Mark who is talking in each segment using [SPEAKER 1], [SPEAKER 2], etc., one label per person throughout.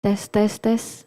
[SPEAKER 1] Tes, tes, tes.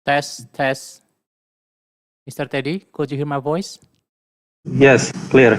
[SPEAKER 2] Test, test. Mr. Teddy, could you hear my voice?
[SPEAKER 3] Yes, clear.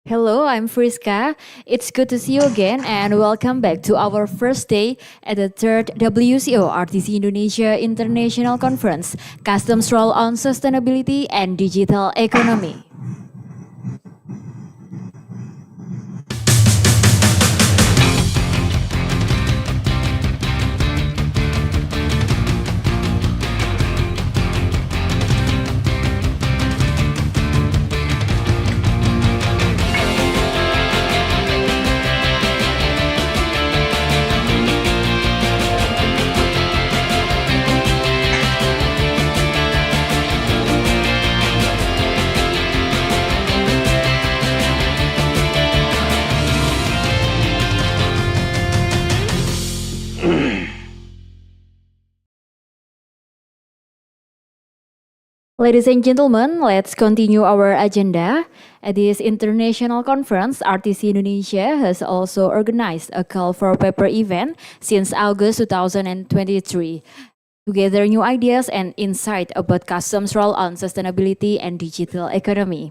[SPEAKER 1] Hello, I'm Friska. It's good to see you again and welcome back to our first day at the third WCO RTC Indonesia International Conference, Customs Role on Sustainability and Digital Economy. Ladies and gentlemen, let's continue our agenda. At this international conference, RTC Indonesia has also organized a call for paper event since August 2023 to gather new ideas and insight about customs role on sustainability and digital economy.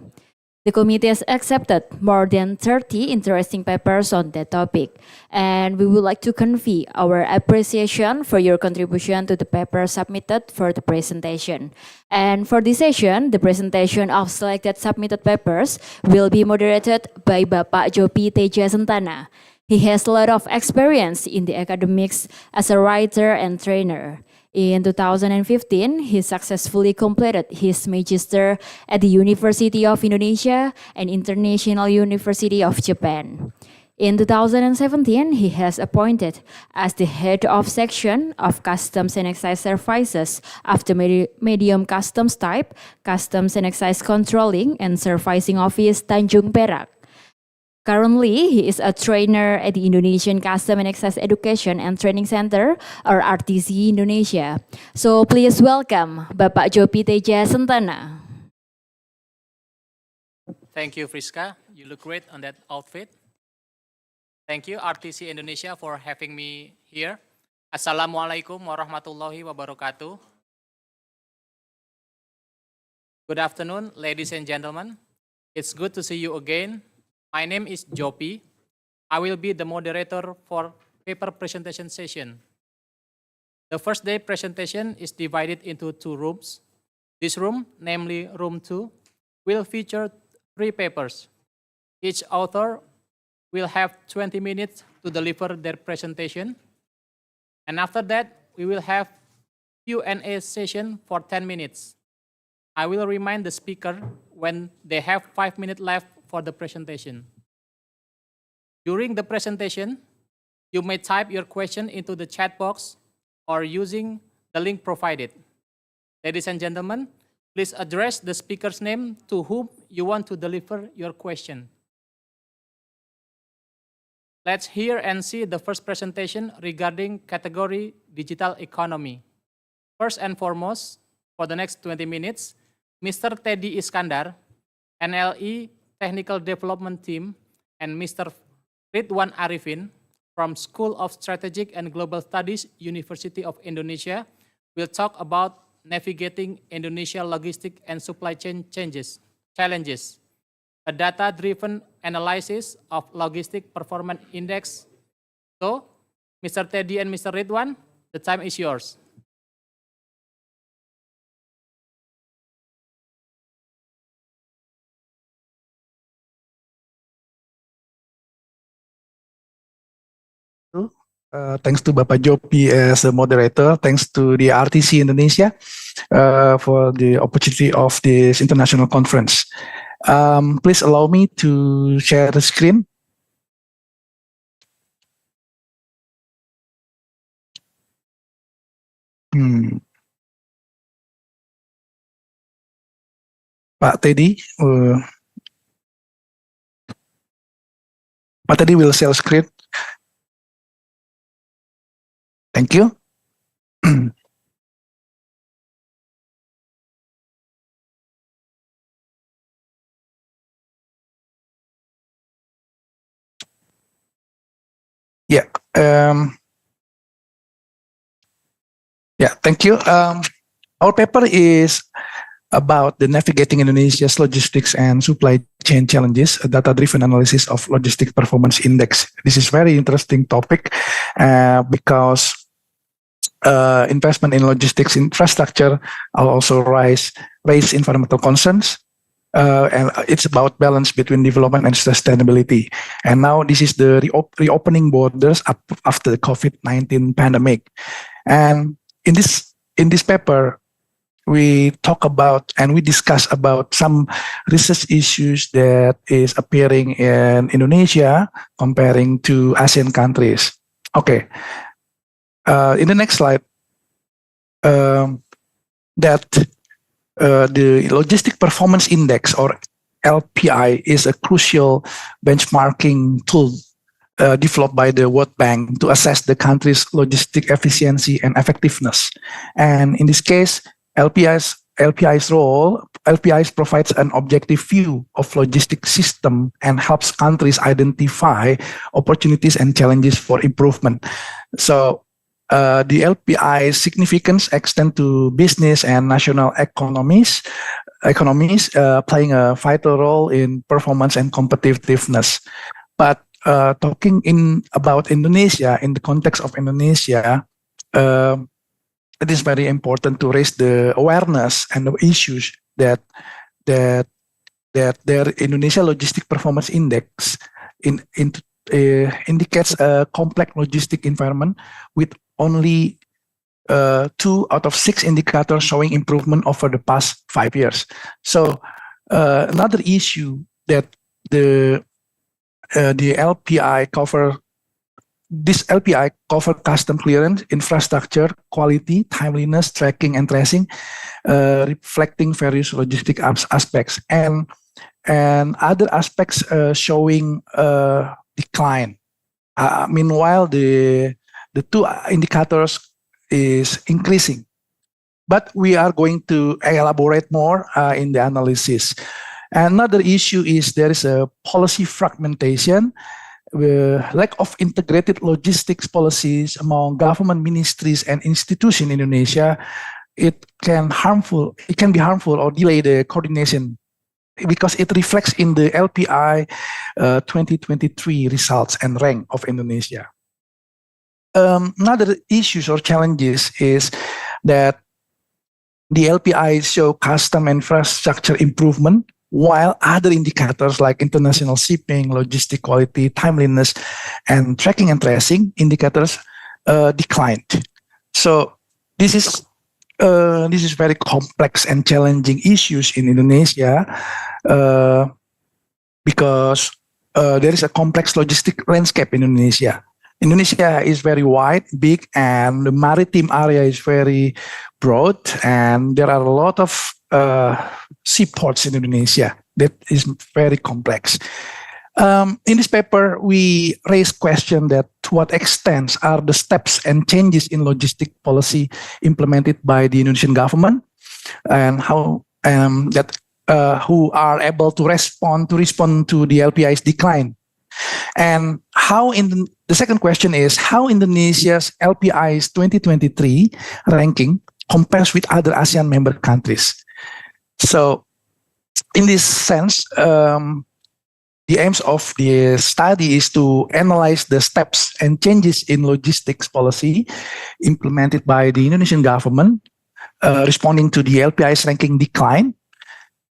[SPEAKER 1] The committee has accepted more than 30 interesting papers on that topic, and we would like to convey our appreciation for your contribution to the paper submitted for the presentation. And for this session, the presentation of selected submitted papers will be moderated by Bapak Jopi Teja Sentana. He has a lot of experience in the academics as a writer and trainer. In 2015, he successfully completed his magister at the University of Indonesia and International University of Japan. In 2017, he has appointed as the head of section of Customs and Excise Services of the medium customs type, Customs and Excise Controlling and Servicing Office Tanjung Perak. Currently, he is a trainer at the Indonesian Custom and Excise Education and Training Center, or RTC Indonesia. So please welcome Bapak Jopi Teja Sentana.
[SPEAKER 2] Thank you, Friska. You look great on that outfit. Thank you, RTC Indonesia, for having me here. Assalamualaikum warahmatullahi wabarakatuh. Good afternoon, ladies and gentlemen. It's good to see you again. My name is Jopi. I will be the moderator for paper presentation session. The first day presentation is divided into two rooms. This room, namely room 2, will feature 3 papers. Each author will have 20 minutes to deliver their presentation. And after that, we will have Q&A session for 10 minutes. I will remind the speaker when they have 5 minutes left for the presentation. During the presentation, you may type your question into the chat box or using the link provided. Ladies and gentlemen, please address the speaker's name to whom you want to deliver your question. Let's hear and see the first presentation regarding category digital economy. First and foremost, for the next 20 minutes, Mr. Teddy Iskandar, NLE Technical Development Team, and Mr. Ridwan Arifin from School of Strategic and Global Studies, University of Indonesia, will talk about navigating Indonesia logistic and supply chain challenges, a data-driven analysis of logistic performance index. So, Mr. Teddy and Mr. Ridwan, the time is yours.
[SPEAKER 4] Thanks to Bapak Jopi as the moderator. Thanks to the RTC Indonesia for the opportunity of this international conference. Please allow me to share the screen. Pak Teddy, Pak Teddy will share screen. Thank you. Yeah. Thank you. Our paper is about the navigating Indonesia's logistics and supply chain challenges, a data-driven analysis of logistic performance index. This is very interesting topic because investment in logistics infrastructure also raise environmental concerns. And it's about balance between development and sustainability. And now this is the reopening borders after the COVID-19 pandemic. And in this paper, we talk about and we discuss about some research issues that is appearing in Indonesia comparing to ASEAN countries. Okay. In the next slide, that the Logistic Performance Index, or LPI, is a crucial benchmarking tool developed by the World Bank to assess the country's logistic efficiency and effectiveness. And in this case, LPI's provides an objective view of logistic system and helps countries identify opportunities and challenges for improvement. So the LPI's significance extend to business and national economies, playing a vital role in performance and competitiveness. But talking about Indonesia, in the context of Indonesia, it is very important to raise the awareness and the issues that their Indonesia Logistic Performance Index indicates a complex logistic environment with only 2 out of 6 indicators showing improvement over the past 5 years. So another issue that the LPI cover. This LPI cover custom clearance, infrastructure, quality, timeliness, tracking, and tracing, reflecting various logistic aspects and other aspects showing decline. Meanwhile, the 2 indicators is increasing. But we are going to elaborate more in the analysis. Another issue is there is a policy fragmentation, lack of integrated logistics policies among government ministries and institutions in Indonesia. It can be harmful or delay the coordination because it reflects in the LPI 2023 results and rank of Indonesia. Another issues or challenges is that the LPI show custom infrastructure improvement, while other indicators like international shipping, logistic quality, timeliness, and tracking and tracing indicators declined. So this is very complex and challenging issues in Indonesia because there is a complex logistic landscape in Indonesia. Indonesia is very wide, big, and the maritime area is very broad, and there are a lot of seaports in Indonesia that is very complex. In this paper, we raise question that to what extent are the steps and changes in logistic policy implemented by the Indonesian government, and how that who are able to respond to the LPI's decline, and how the second question is how Indonesia's LPI's 2023 ranking compares with other ASEAN member countries. So, in this sense, the aims of the study is to analyze the steps and changes in logistics policy implemented by the Indonesian government, responding to the LPI's ranking decline,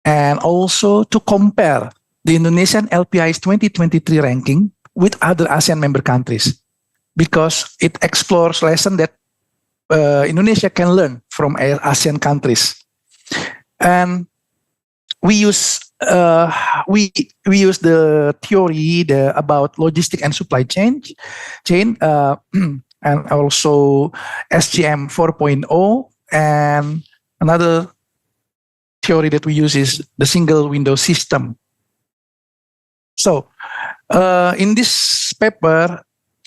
[SPEAKER 4] and also to compare the Indonesian LPI's 2023 ranking with other ASEAN member countries, because it explores lessons that Indonesia can learn from ASEAN countries. And we use the theory about logistic and supply chain, and also SGM 4.0, and another theory that we use is the single window system. So, in this paper,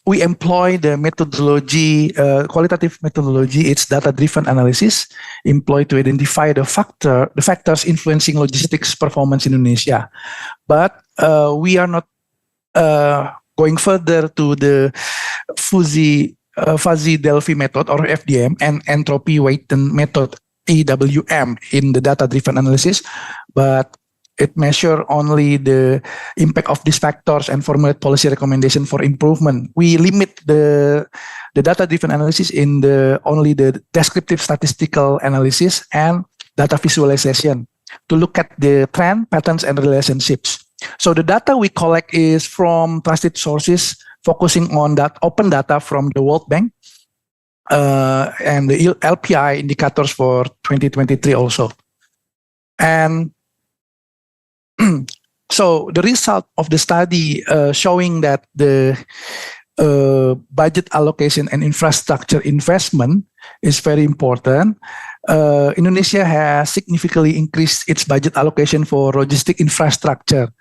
[SPEAKER 4] we employ the methodology, qualitative methodology. It's data-driven analysis employed to identify the factors influencing logistics performance in Indonesia. But we are not going further to the fuzzy Delphi method or FDM and entropy weighted method EWM in the data-driven analysis, but it measures only the impact of these factors and formulate policy recommendation for improvement. We limit the data-driven analysis in only the descriptive statistical analysis and data visualization to look at the trend, patterns, and relationships. So the data we collect is from trusted sources, focusing on that open data from the World Bank and the LPI indicators for 2023 also. And so the result of the study showing that the budget allocation and infrastructure investment is very important. Indonesia has significantly increased its budget allocation for logistic infrastructure,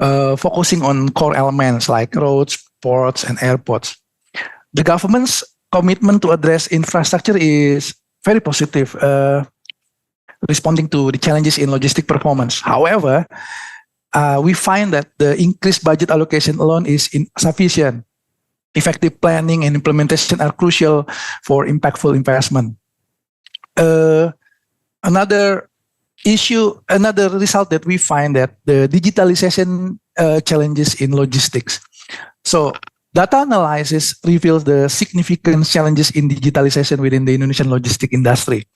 [SPEAKER 4] focusing on core elements like roads, ports, and airports. The government's commitment to address infrastructure is very positive, responding to the challenges in logistic performance. However, we find that the increased budget allocation alone is insufficient. Effective planning and implementation are crucial for impactful investment. Another result that we find that the digitalization challenges in logistics. So data analysis reveals the significant challenges in digitalization within the Indonesian logistic industry.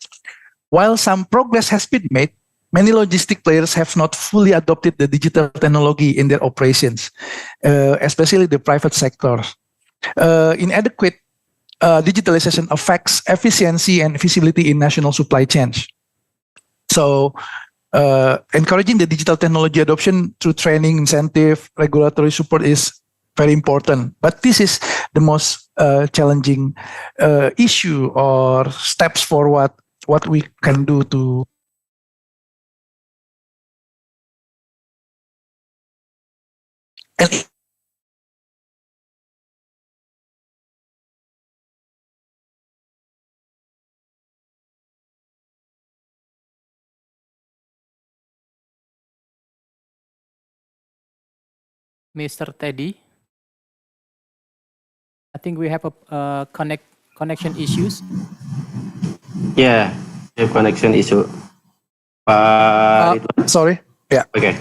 [SPEAKER 4] While some progress has been made, many logistic players have not fully adopted the digital technology in their operations, especially the private sector. Inadequate digitalization affects efficiency and feasibility in national supply chains. So, encouraging the digital technology adoption through training, incentive, regulatory support is very important. But this is the most challenging issue or steps for what we can do to and
[SPEAKER 2] Mr. Teddy, I think we have a connection issues.
[SPEAKER 3] Yeah, the connection issue. Ridwan?
[SPEAKER 4] sorry, yeah,
[SPEAKER 3] Okay,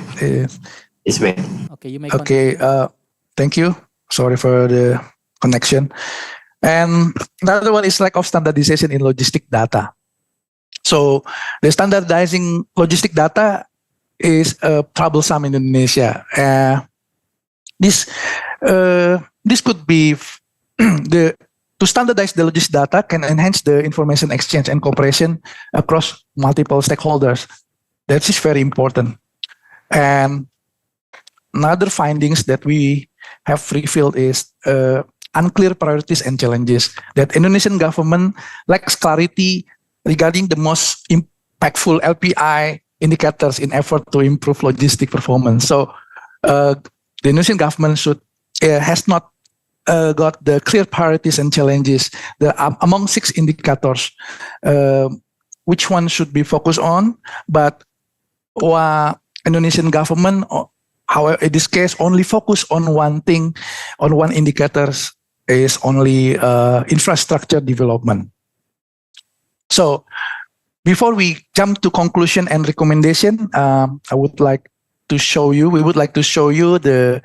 [SPEAKER 3] it's bad.
[SPEAKER 2] Okay, you may
[SPEAKER 4] okay. Thank you. Sorry for the connection. And another one is lack of standardization in logistic data. So the standardizing logistic data is troublesome in Indonesia. This could be to standardize the logistic data can enhance the information exchange and cooperation across multiple stakeholders. That is very important. And another findings that we have revealed is unclear priorities and challenges, that Indonesian government lacks clarity regarding the most impactful LPI indicators in effort to improve logistic performance. So the Indonesian government has not got the clear priorities and challenges. Among 6 indicators, which one should be focused on, but Indonesian government, however, in this case, only focus on one thing, on one indicators is only infrastructure development. So before we jump to conclusion and recommendation, we would like to show you the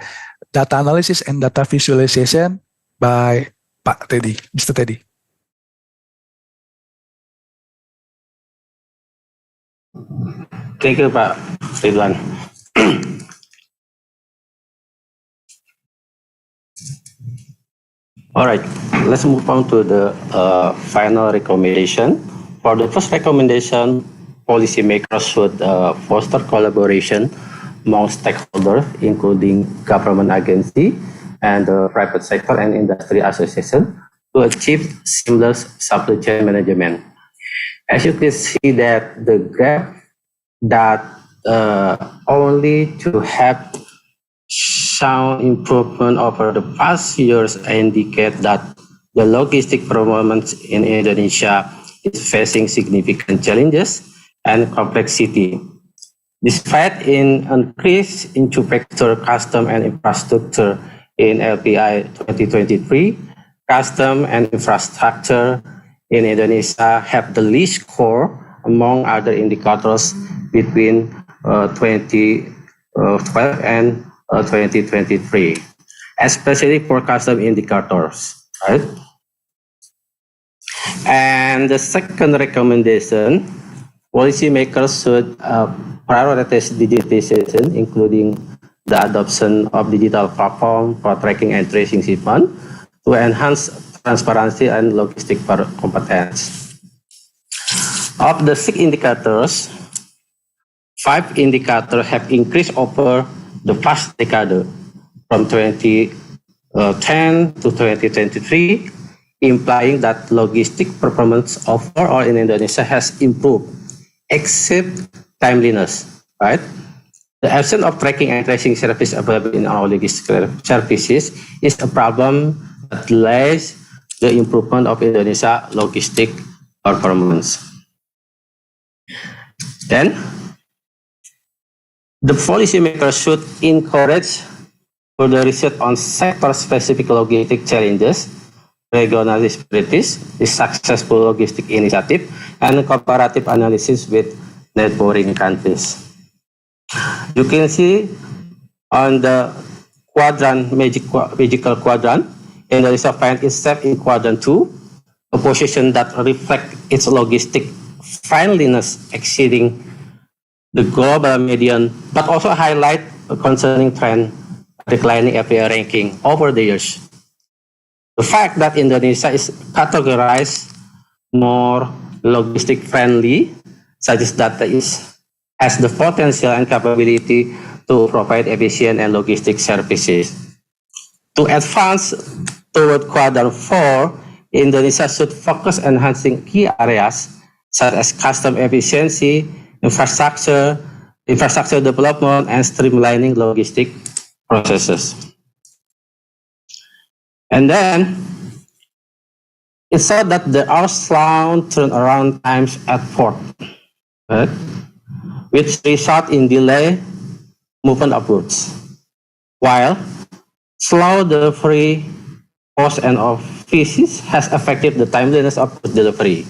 [SPEAKER 4] data analysis and data visualization by Pak Teddy, Mr. Teddy.
[SPEAKER 3] Thank you, Pak Ridwan. All right, let's move on to the final recommendation. For the first recommendation, policymakers should foster collaboration among stakeholders, including government agency and the private sector and industry association, to achieve seamless supply chain management. As you can see that the graph that only to have shown improvement over the past years indicate that the logistic performance in Indonesia is facing significant challenges and complexity. Despite an increase in two-factor custom and infrastructure in LPI 2023, custom and infrastructure in Indonesia have the least score among other indicators between 2012 and 2023, especially for custom indicators, right? And the second recommendation, policymakers should prioritize digitization, including the adoption of digital platform for tracking and tracing shipment to enhance transparency and logistic competence. Of the 6 indicators, 5 indicators have increased over the past decade from 2010 to 2023, implying that logistic performance overall in Indonesia has improved, except timeliness, right? The absence of tracking and tracing service available in our logistic services is a problem that delays the improvement of Indonesia logistic performance. Then, the policymakers should encourage further research on sector-specific logistic challenges, regional disparities, the successful logistic initiative, and comparative analysis with neighboring countries. You can see on the magical quadrant, Indonesia finds itself in quadrant 2, a position that reflects its logistic friendliness exceeding the global median, but also highlight a concerning trend declining API ranking over the years. The fact that Indonesia is categorized more logistic friendly suggests that it has the potential and capability to provide efficient and logistic services. To advance toward quadrant 4, Indonesia should focus on enhancing key areas such as custom efficiency, infrastructure development, and streamlining logistic processes. And then it said that there are slow turnaround times at port, right? Which result in delay movement upwards, while slow delivery post and offices has affected the timeliness of delivery.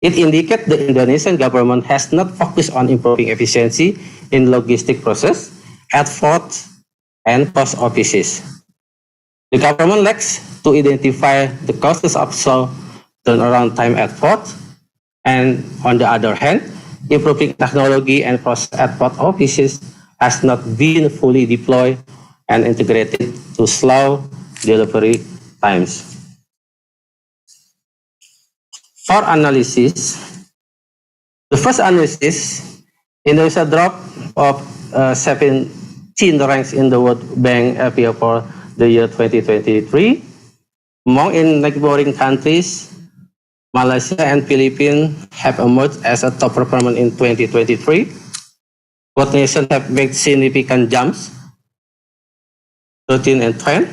[SPEAKER 3] It indicates the Indonesian government has not focused on improving efficiency in logistic process at ports and post offices. The government lacks to identify the causes of slow turnaround time at port, and on the other hand, improving technology and process at port offices has not been fully deployed and integrated to slow delivery times. For analysis, the first analysis, Indonesia dropped of 17 ranks in the World Bank API for the year 2023. Among neighboring countries, Malaysia and Philippines have emerged as a top performer in 2023. Both nations have made significant jumps 13, and 20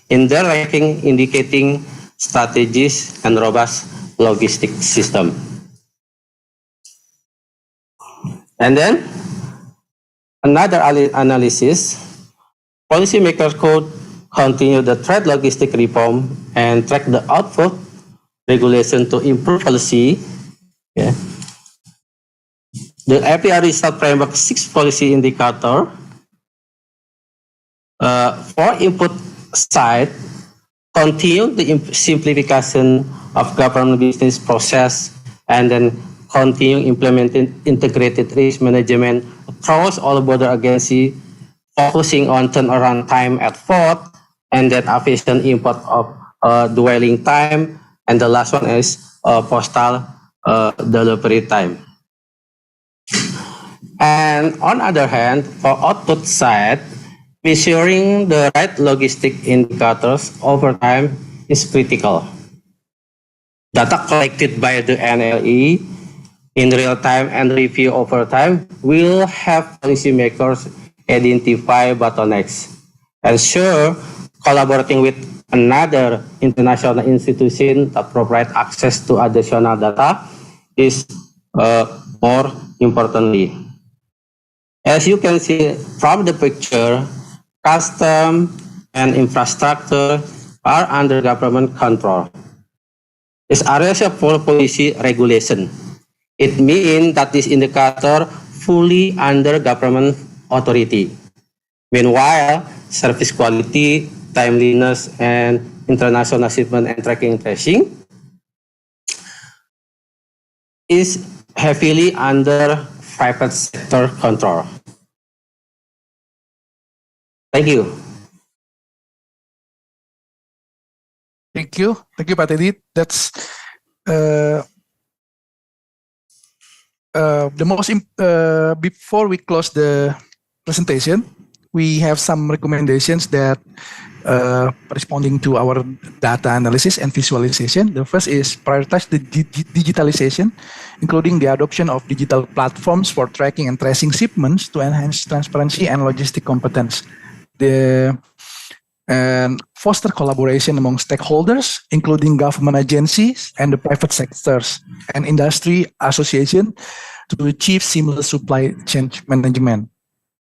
[SPEAKER 3] in their ranking, indicating strategies and robust logistic system. And then another analysis, policymakers could continue the trade logistic reform and track the output regulation to improve policy. Yeah. The API result framework 6 policy indicator for input side, continue the simplification of government business process, and then continue implementing integrated risk management across all border agencies, focusing on turnaround time at port, and then efficient import of dwelling time, and the last one is postal delivery time. And on other hand, for output side, measuring the right logistic indicators over time is critical. Data collected by the NLE in real time and review over time will help policymakers identify bottlenecks, ensure collaborating with another international institution that provide access to additional data is more importantly. As you can see from the picture, custom and infrastructure are under government control. It's areas of policy regulation. It means that this indicator fully under government authority. Meanwhile, service quality, timeliness, and international shipment and tracing is heavily under private sector control. Thank you.
[SPEAKER 4] Thank you, Pak Teddy. That's the most. Before we close the presentation, we have some recommendations that responding to our data analysis and visualization. The first is prioritize the digitalization, including the adoption of digital platforms for tracking and tracing shipments to enhance transparency and logistic competence. And foster collaboration among stakeholders, including government agencies and the private sectors and industry association to achieve seamless supply chain management.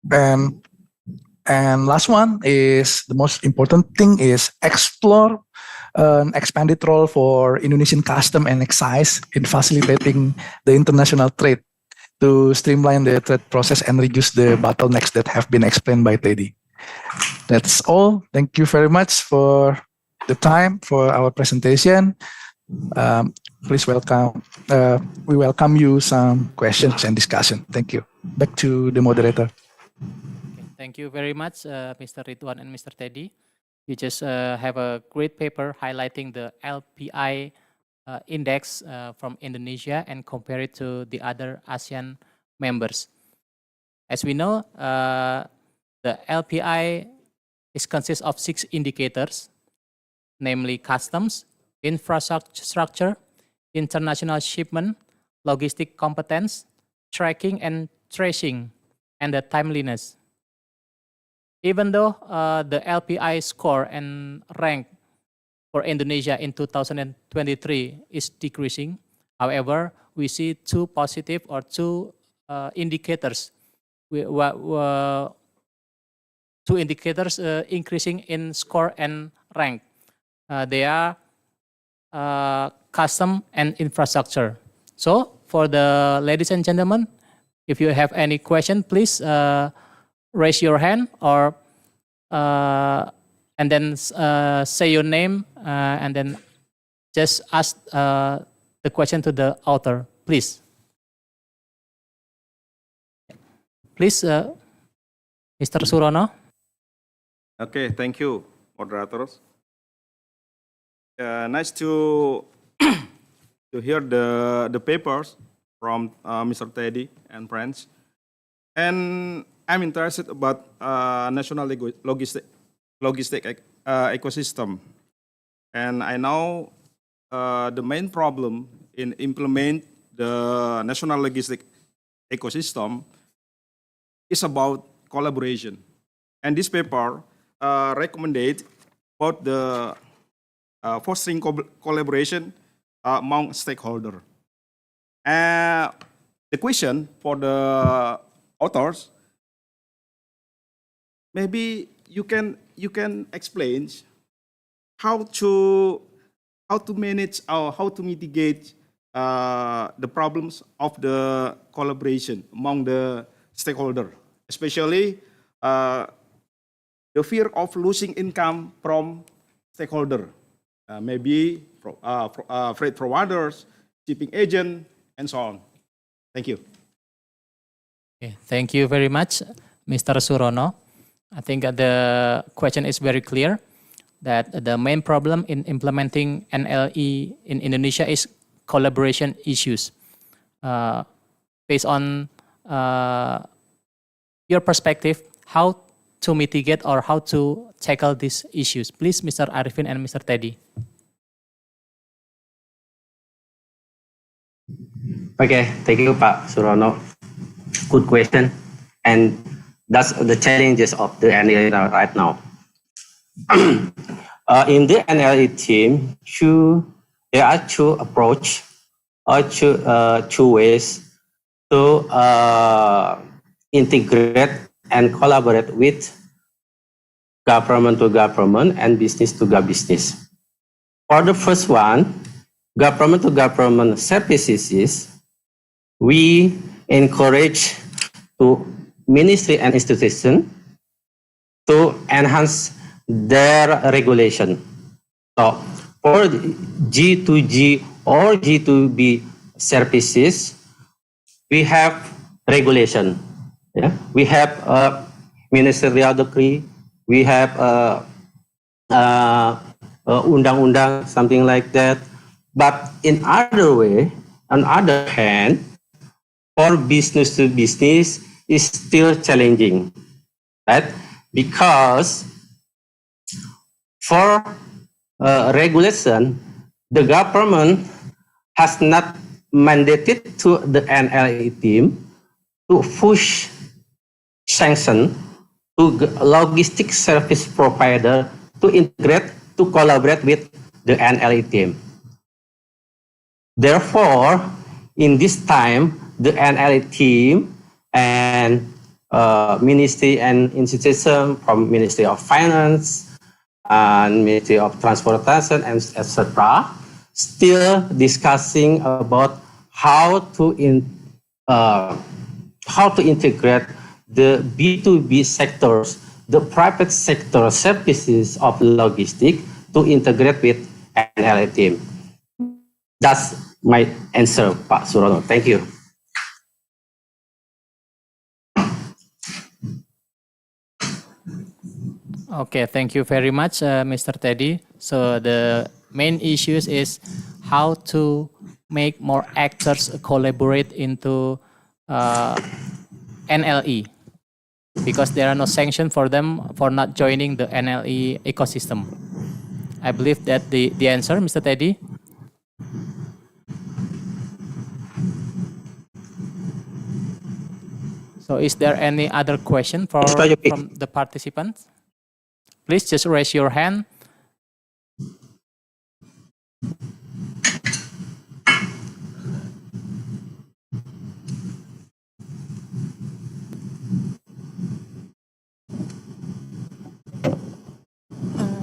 [SPEAKER 4] And last one is the most important thing is explore an expanded role for Indonesian custom and excise in facilitating the international trade to streamline the trade process and reduce the bottlenecks that have been explained by Teddy. That's all. Thank you very much for the time for our presentation. Please welcome. We welcome you some questions and discussion. Thank you. Back to the moderator.
[SPEAKER 2] Okay, thank you very much, Mr. Ridwan and Mr. Teddy. You just have a great paper highlighting the LPI index from Indonesia and compare it to the other ASEAN members. As we know, the LPI consists of 6 indicators, namely customs, infrastructure, international shipment, logistic competence, tracking and tracing, and the timeliness. Even though the LPI score and rank for Indonesia in 2023 is decreasing, however, we see 2 positive or 2 indicators. 2 indicators increasing in score and rank. They are custom and infrastructure. So for the ladies and gentlemen, if you have any question, please raise your hand or and then say your name and then just ask the question to the author, please. Please, Mr. Surono.
[SPEAKER 5] Okay, thank you, moderators. Nice to to hear the papers from Mr. Teddy and friends. And I'm interested about national logistic ecosystem. And I know the main problem in implement the national logistic ecosystem is about collaboration. And this paper recommended about the fostering collaboration among stakeholders. The question for the authors, maybe you can explain how to manage or how to mitigate the problems of the collaboration among the stakeholder, especially the fear of losing income from stakeholder, maybe freight providers, shipping agent, and so on. Thank you.
[SPEAKER 2] Okay, thank you very much, Mr. Surono. I think the question is very clear that the main problem in implementing NLE in Indonesia is collaboration issues. Based on your perspective, how to mitigate or how to tackle these issues? Please, Mr. Arifin and Mr. Teddy.
[SPEAKER 3] Okay, thank you, Pak Surono. Good question. And that's the challenges of the NLE right now. In the NLE team, there are two approach or two ways to integrate and collaborate with government to government and business to business. For the first one, government to government services is we encourage to ministry and institution to enhance their regulation. So for G2G or G2B services, we have regulation. Yeah? We have a ministerial decree, we have undang-undang, something like that. But in on other hand, for business to business is still challenging, right? Because for regulation, the government has not mandated to the NLE team to push sanction to logistic service provider to integrate, to collaborate with the NLE team. Therefore, in this time, the NLE team and ministry and institution from Ministry of Finance and Ministry of Transportation and etc. still discussing about how to integrate the B2B sectors, the private sector services of logistics to integrate with NLE team. That's my answer, Pak Surono. Thank you.
[SPEAKER 2] Okay, thank you very much, Mr. Teddy. So the main issues is how to make more actors collaborate into NLE, because there are no sanctions for them for not joining the NLE ecosystem. I believe that the answer, Mr. Teddy. So is there any other question from the participants? Please just raise your hand.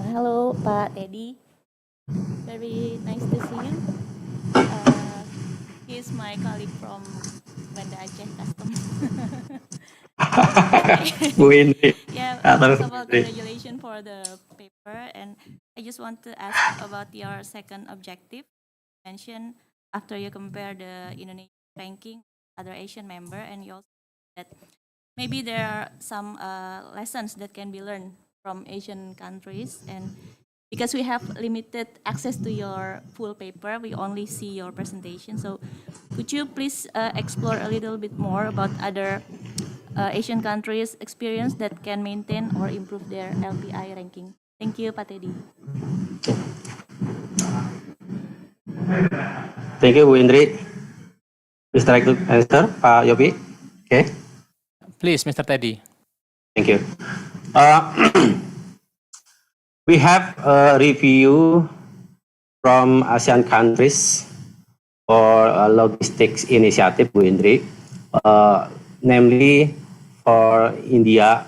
[SPEAKER 6] Hello, Pak Teddy. Very nice to see you. He is my colleague from Banda Aceh Customs.
[SPEAKER 3] Bu Indri.
[SPEAKER 6] Yeah, first of all, congratulations for the paper. And I just want to ask about your second objective. You mentioned after you compare the Indonesian ranking with other Asian member, and you also said that maybe there are some lessons that can be learned from Asian countries. And because we have limited access to your full paper, we only see your presentation. So could you please explore a little bit more about other Asian countries' experience that can maintain or improve their LPI ranking? Thank you, Pak Teddy.
[SPEAKER 3] Thank you, Bu Indri. Please try to answer, Pak Yopi. Okay.
[SPEAKER 2] Please, Mr. Teddy.
[SPEAKER 3] Thank you. We have a review from ASEAN countries for a logistics initiative, Bu Indri, namely for India,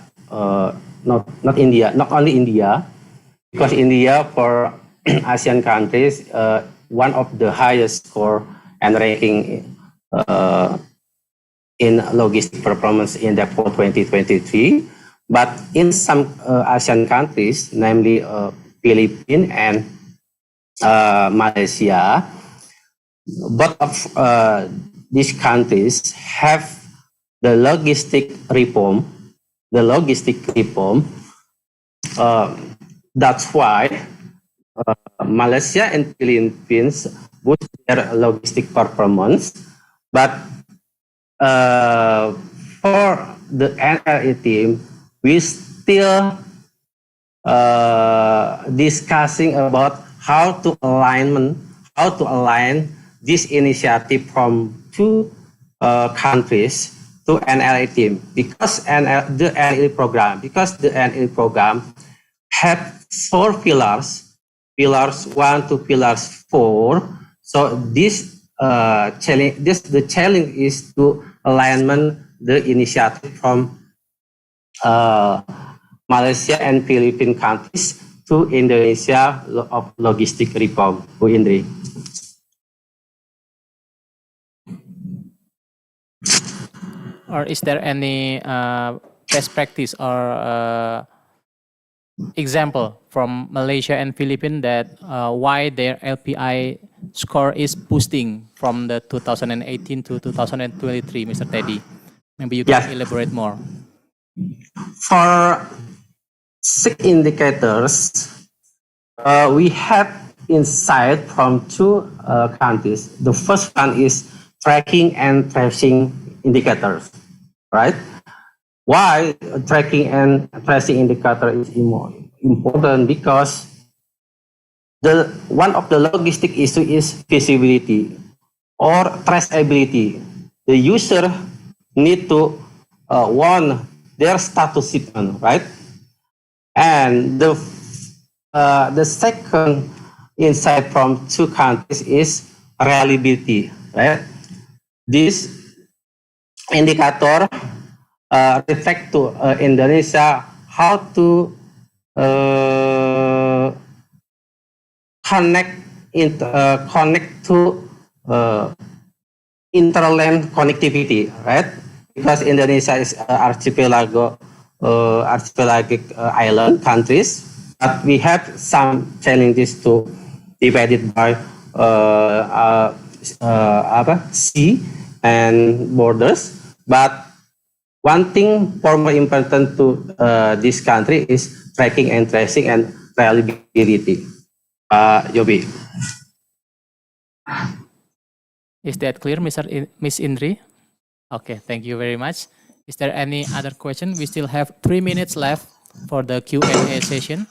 [SPEAKER 3] not only India, because India for ASEAN countries, one of the highest score and ranking in logistic performance index for 2023. But in some ASEAN countries, namely Philippines and Malaysia, both of these countries have the logistic reform. That's why Malaysia and Philippines boost their logistic performance, but for the NLE team, we still discussing about how to align this initiative from two countries to NLE team, because the NLE program have 4 pillars, pillars 1 to pillars 4. So the challenge is to alignment the initiative from Malaysia and Philippine countries to Indonesia of logistic reform, Bu Indri.
[SPEAKER 2] Or is there any best practice or example from Malaysia and Philippines that why their LPI score is boosting from the 2018 to 2023, Mr. Teddy? Maybe you can elaborate more.
[SPEAKER 3] For 6 indicators, we have insight from 2 countries. The first one is tracking and tracing indicators, right? Why tracking and tracing indicator is important? Because one of the logistic issue is visibility or traceability. The user need to want their status shipment, right? And the second insight from 2 countries is reliability, right? This indicator reflect to Indonesia how to connect to interland connectivity, right? Because Indonesia is archipelagic island countries, but we have some challenges to divided by sea and borders. But one thing more important to this country is tracking and tracing and reliability. Joby.
[SPEAKER 2] Is that clear, Miss Indri? Okay, thank you very much. Is there any other question? We still have 3 minutes left for the Q&A session.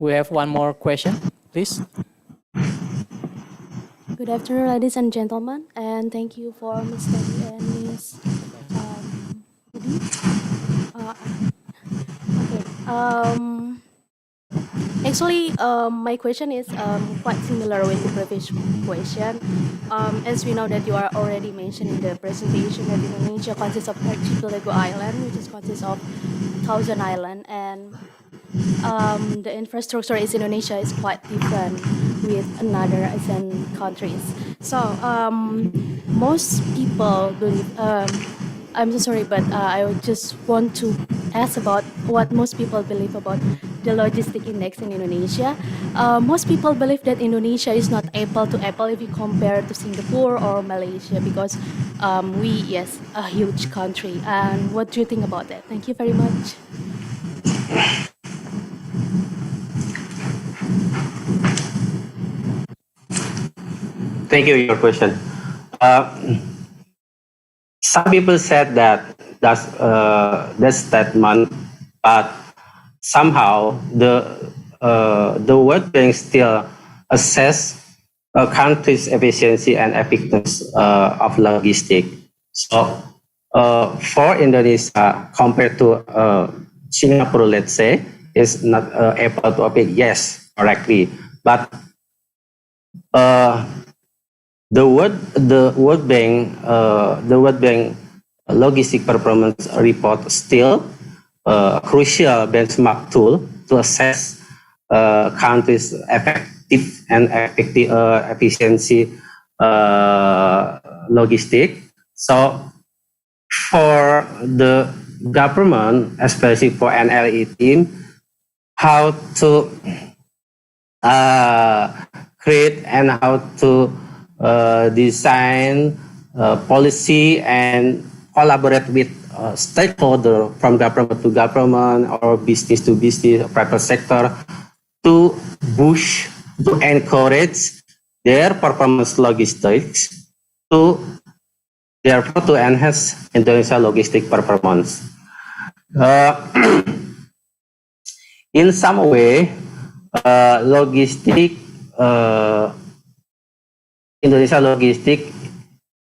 [SPEAKER 2] We have one more question, please.
[SPEAKER 7] Good afternoon, ladies and gentlemen, and thank you for Ms. Debbie and Ms. Budi. Actually, my question is quite similar with the previous question. As we know that you are already mentioned in the presentation that Indonesia consists of archipelago island, which is consists of 1,000 island, and the infrastructure in Indonesia is quite different with another ASEAN countries. So most people believe. I'm so sorry, but I just want to ask about what most people believe about the logistic index in Indonesia. Most people believe that Indonesia is not apple to apple if you compare to Singapore or Malaysia because yes, a huge country. And what do you think about that? Thank you very much.
[SPEAKER 3] Thank you for your question. Some people said that statement, but somehow the World Bank still assess a country's efficiency and effectiveness of logistics. So for Indonesia compared to Singapore, let's say, is not apple to apple. Yes, correctly, but the World Bank logistic performance report still a crucial benchmark tool to assess countries' effective and efficiency logistic. So for the government, especially for NLE team, how to create and how to design policy and collaborate with stakeholder from government to government or business to business, private sector to push, to encourage their performance logistics to therefore to enhance Indonesia logistic performance. In some way, Indonesia logistic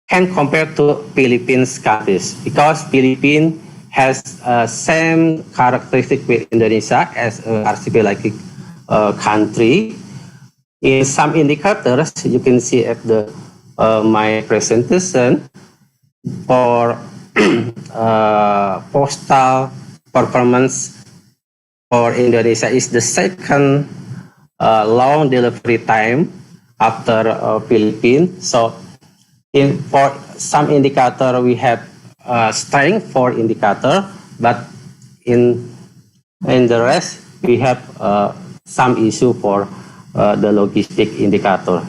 [SPEAKER 3] can compare to Philippines countries because Philippines has same characteristic with Indonesia as an archipelagic country. In some indicators, you can see at the my presentation for postal performance for Indonesia is the second long delivery time after Philippines. So for some indicator, we have strength for indicator, but in the rest, we have some issue for the logistic indicator.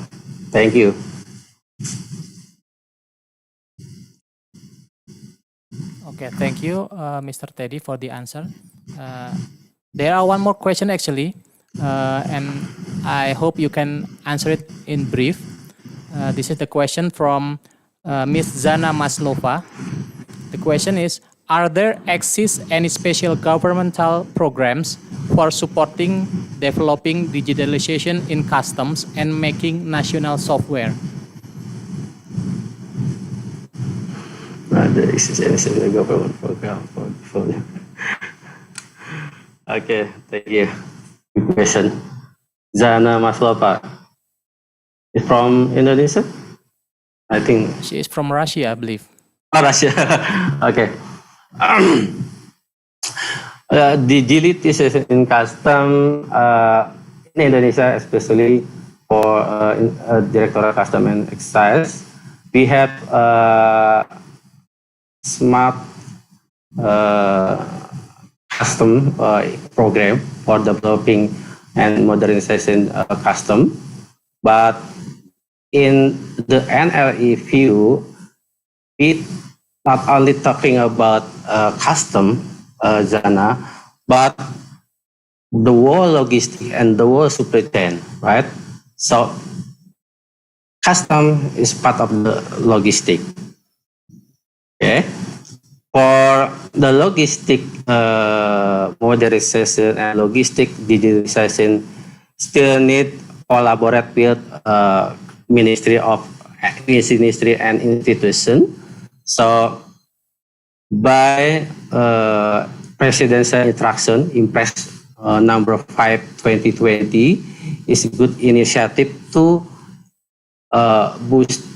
[SPEAKER 3] Thank you.
[SPEAKER 2] Okay, thank you, Mr. Teddy, for the answer. There are one more question actually, and I hope you can answer it in brief. This is the question from Ms. Zana Maslova. The question is, are there exist any special governmental programs for supporting developing digitalization in customs and making national software?
[SPEAKER 3] There is any government program for Okay, thank you. Good question. Zana Maslova is from Indonesia? I think.
[SPEAKER 2] She is from Russia, I believe.
[SPEAKER 3] Oh, Russia. Okay. The digitization in custom in Indonesia, especially for Directorate Custom and Excise, we have smart custom program for developing and modernization custom. But in the NLE view, we not only talking about custom, Zana, but the whole logistic and the whole supply chain, right? So custom is part of the logistic. Okay. For the logistic modernization and logistic digitalization, still need collaborate with Ministry and institution. So by presidential instruction, Impress number 5 2020 is a good initiative to boost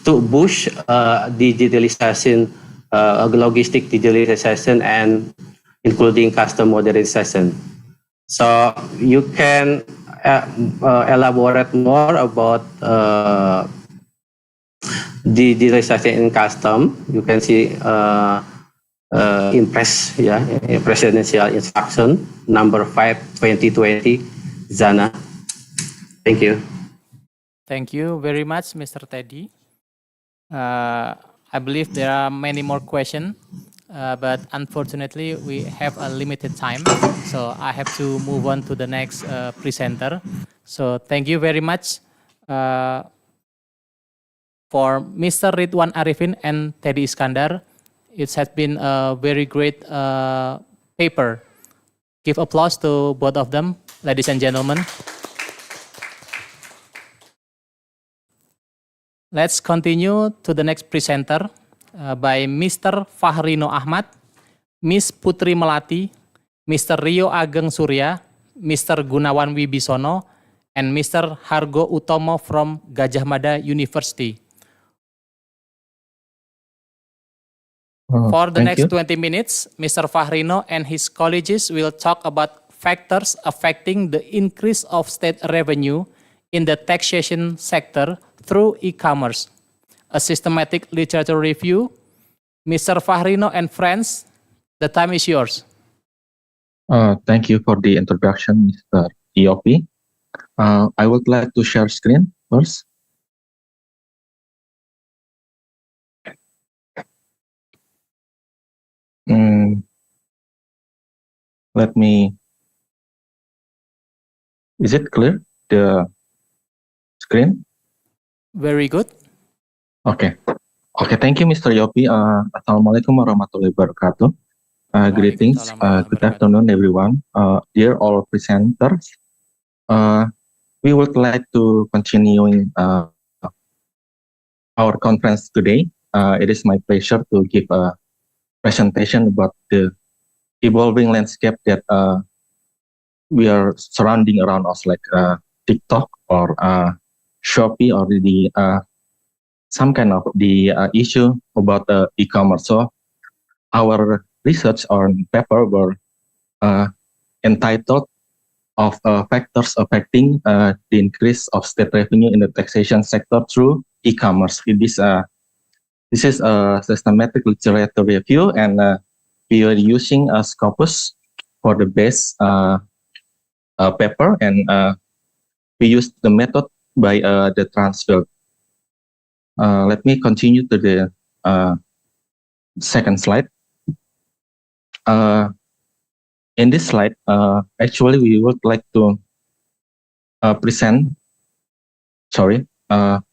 [SPEAKER 3] digitalization, logistic digitalization, and including custom modernization. So you can elaborate more about digitalization in custom. You can see Impress, yeah, Presidential Instruction number 5, 2020, Zana. Thank you.
[SPEAKER 2] Thank you very much, Mr. Teddy. I believe there are many more questions, but unfortunately we have a limited time, so I have to move on to the next presenter. So thank you very much for Mr. Ridwan Arifin and Teddy Iskandar. It has been a very great paper. Give applause to both of them, ladies and gentlemen. Let's continue to the next presenter by Mr. Fahrino Ahmad, Miss Putri Melati, Mr. Rio Ageng Surya, Mr. Gunawan Wibisono, and Mr. Hargo Utomo from Gajah Mada University. For the
[SPEAKER 8] Thank
[SPEAKER 2] next
[SPEAKER 8] you.
[SPEAKER 2] 20 minutes, Mr. Fahrino and his colleagues will talk about factors affecting the increase of state revenue in the taxation sector through e-commerce. A systematic literature review. Mr. Fahrino and friends, the time is yours.
[SPEAKER 8] Thank you for the introduction, Mr. EOP. I would like to share screen first. Let me. Is it clear, the screen?
[SPEAKER 2] Very good.
[SPEAKER 8] Okay. Okay, thank you, Mr. Yopi. Assalamualaikum warahmatullahi wabarakatuh. Greetings. Good afternoon, everyone. Dear all presenters, we would like to continuing our conference today. It is my pleasure to give a presentation about the evolving landscape that we are surrounding around us, like TikTok or Shopee, or the some kind of the issue about e-commerce. So our research on paper were entitled of factors affecting the increase of state revenue in the taxation sector through e-commerce. This is a systematic literature review, and we are using a Scopus for the base paper, and we use the method by the transfer. Let me continue to the second slide. In this slide, actually, we would like to present. Sorry,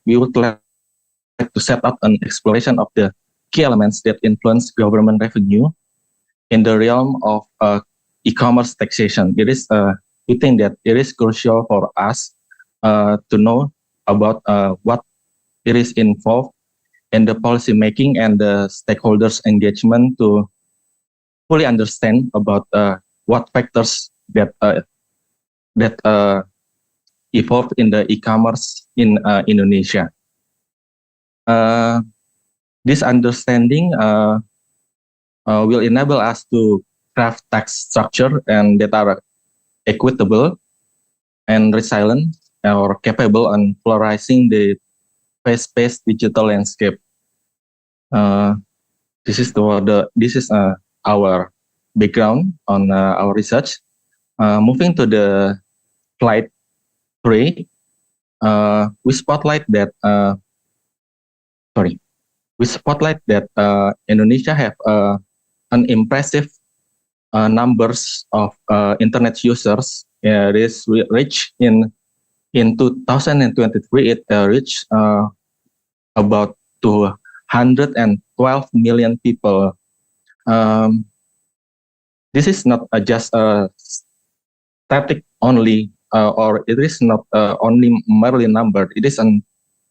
[SPEAKER 8] we would like to set up an exploration of the key elements that influence government revenue in the realm of e-commerce taxation. We think that it is crucial for us to know about what it is involved in the policy making and the stakeholders engagement to fully understand about what factors that evolved in the e-commerce in Indonesia. This understanding will enable us to craft tax structure and that are equitable and resilient, or capable on polarizing the fast-paced digital landscape. This is our background on our research. Moving to the slide 3, we spotlight that Indonesia have an impressive numbers of internet users. This reached in 2023, it reached about 212 million people. This is not just a static only, or it is not only merely numbered. It is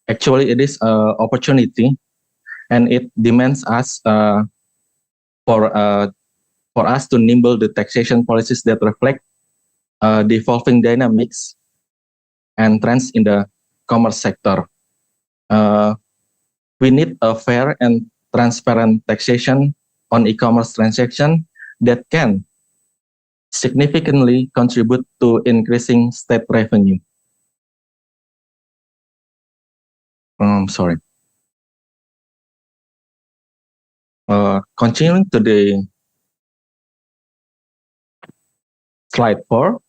[SPEAKER 8] actually it is an opportunity, and it demands us for us to nimble the taxation policies that reflect the evolving dynamics and trends in the commerce sector. We need a fair and transparent taxation on e-commerce transaction that can significantly contribute to increasing state revenue. Sorry. Continuing to the slide 4,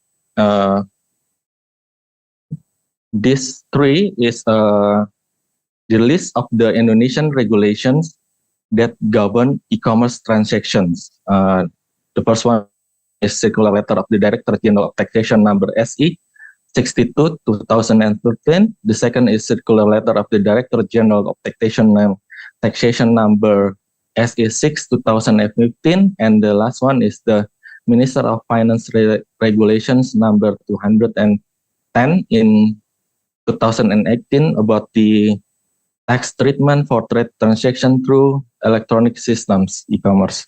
[SPEAKER 8] this 3 is the list of the Indonesian regulations that govern e-commerce transactions. The first one is circular letter of the Director General of Taxation number SE 62 2013. The second is circular letter of the Director General of Taxation number SE 6 2015, and the last one is the Minister of Finance Regulations number 210 in 2018 about the tax treatment for trade transaction through electronic systems, e-commerce.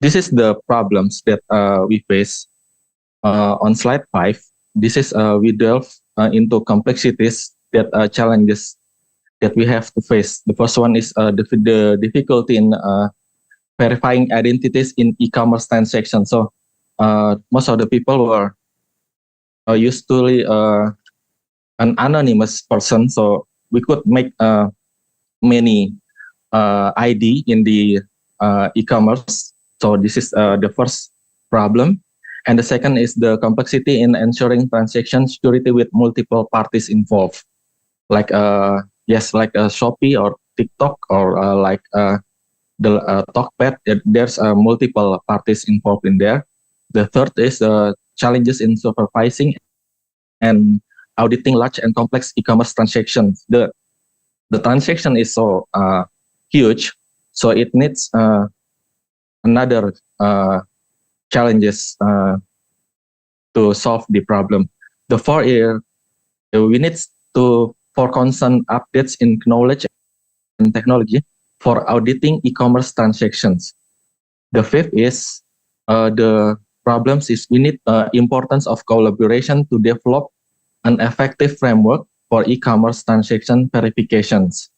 [SPEAKER 8] This is the problems that we face. On slide 5, this is we delve into complexities that challenges that we have to face. The first one is the difficulty in verifying identities in e-commerce transactions. So most of the people were usually an anonymous person, so we could make many ID in the e-commerce. So this is the first problem. And the second is the complexity in ensuring transaction security with multiple parties involved, like like Shopee or TikTok or like the Tokped. There's multiple parties involved in there. The third is challenges in supervising and auditing large and complex e-commerce transactions. The transaction is so huge, so it needs another challenges to solve the problem. The fourth is we need for constant updates in knowledge and technology for auditing e-commerce transactions. The fifth is the problems is we need importance of collaboration to develop an effective framework for e-commerce transaction verifications.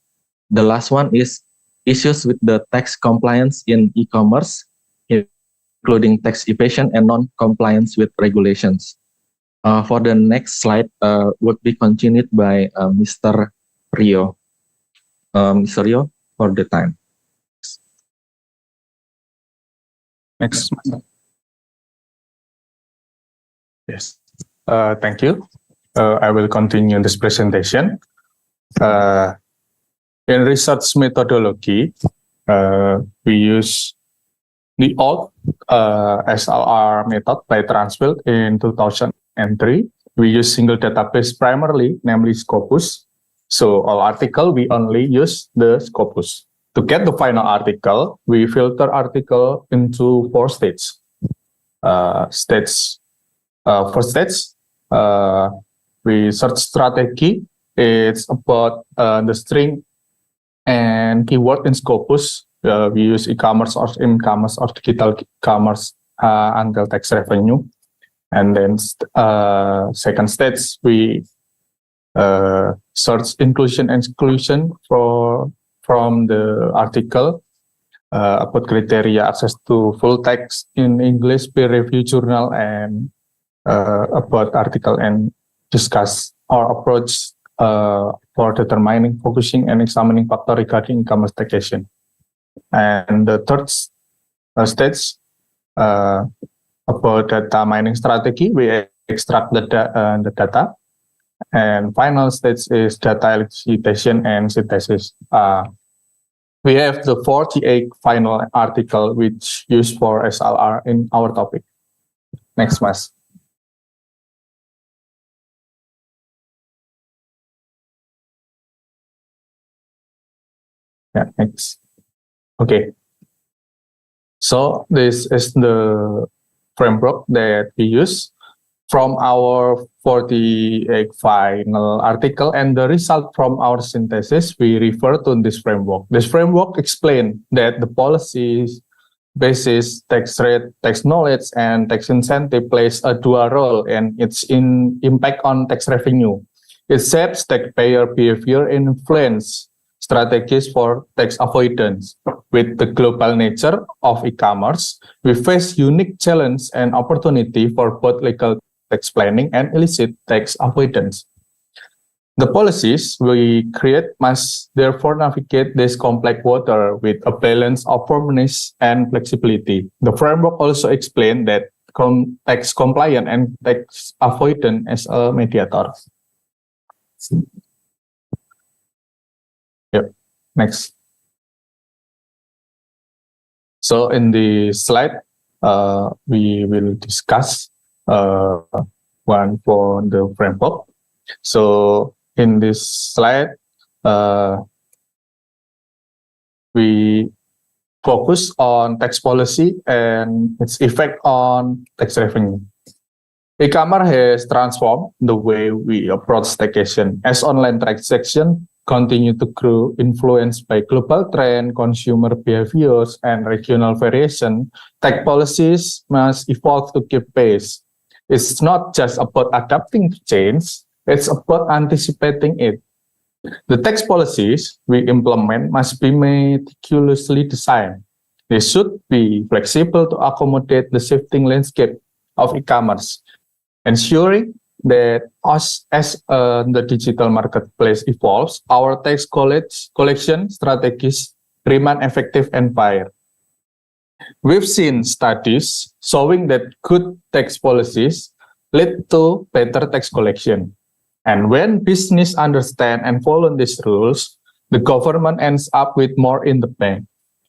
[SPEAKER 8] The last one is issues with the tax compliance in e-commerce, including tax evasion and non-compliance with regulations. For the next slide, would be continued by Mr. Rio. Mr. Rio, for the time.
[SPEAKER 9] Next. Yes. Thank you. I will continue this presentation. In research methodology, we use the old SLR method by Transfield in 2003. We use single database primarily, namely Scopus. So all article, we only use the Scopus. To get the final article, we filter article into 4 states. First stage, we search strategy. It's about the string and keyword in Scopus. We use e-commerce or in-commerce or digital commerce until tax revenue. And then second stage, we search inclusion and exclusion from the article about criteria access to full text in English, peer review journal, and about article and discuss our approach for determining, focusing, and examining factor regarding e-commerce taxation. And the third stage about data mining strategy, we extract the data. And final stage is data elicitation and synthesis. We have the 48 final article which used for SLR in our topic. Next, Mas. Yeah, thanks. Okay. So this is the framework that we use from our 48 final article, and the result from our synthesis, we refer to this framework. This framework explains that the policies, basis, tax rate, tax knowledge, and tax incentive plays a dual role in its impact on tax revenue. It shapes taxpayer behavior and influence strategies for tax avoidance. With the global nature of e-commerce, we face unique challenge and opportunity for both legal tax planning and illicit tax avoidance. The policies we create must therefore navigate this complex water with a balance of firmness and flexibility. The framework also explained that tax compliance and tax avoidance as a mediator. Yep. Next. So in the slide, we will discuss one for the framework. So in this slide, we focus on tax policy and its effect on tax revenue. E-commerce has transformed the way we approach taxation as online transactions continue to grow, influenced by global trend, consumer behaviors, and regional variation. Tax policies must evolve to keep pace. It's not just about adapting to change, it's about anticipating it. The tax policies we implement must be meticulously designed. They should be flexible to accommodate the shifting landscape of e-commerce, ensuring that as the digital marketplace evolves, our tax collection strategies remain effective and fair. We've seen studies showing that good tax policies lead to better tax collection. And when business understand and follow these rules, the government ends up with more in the bank.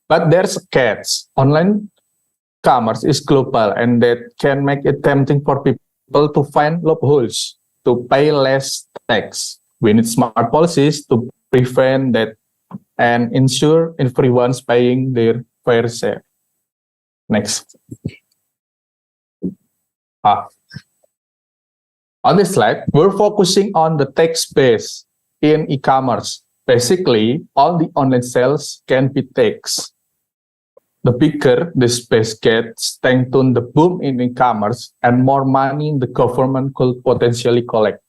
[SPEAKER 9] But there's a catch. Online commerce is global, and that can make it tempting for people to find loopholes to pay less tax. We need smart policies to prevent that and ensure everyone's paying their fair share. Next. On this slide, we're focusing on the tax base in e-commerce. Basically, all the online sales can be taxed. The bigger this base gets, thanks to the boom in e-commerce and more money the government could potentially collect.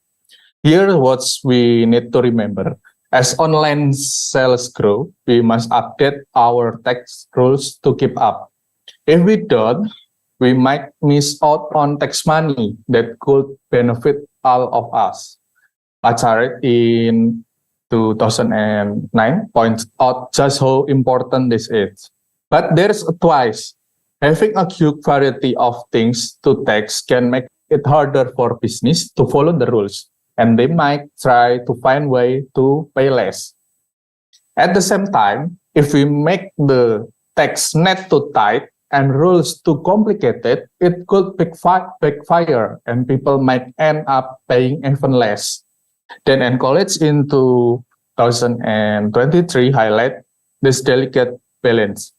[SPEAKER 9] Here's what we need to remember. As online sales grow, we must update our tax rules to keep up. If we don't, we might miss out on tax money that could benefit all of us. Pacharet in 2009 points out just how important this is. But there's a twice. Having a huge variety of things to tax can make it harder for business to follow the rules, and they might try to find way to pay less. At the same time, if we make the tax net too tight and rules too complicated, it could backfire and people might end up paying even less. Then College in 2023 highlight this delicate balance.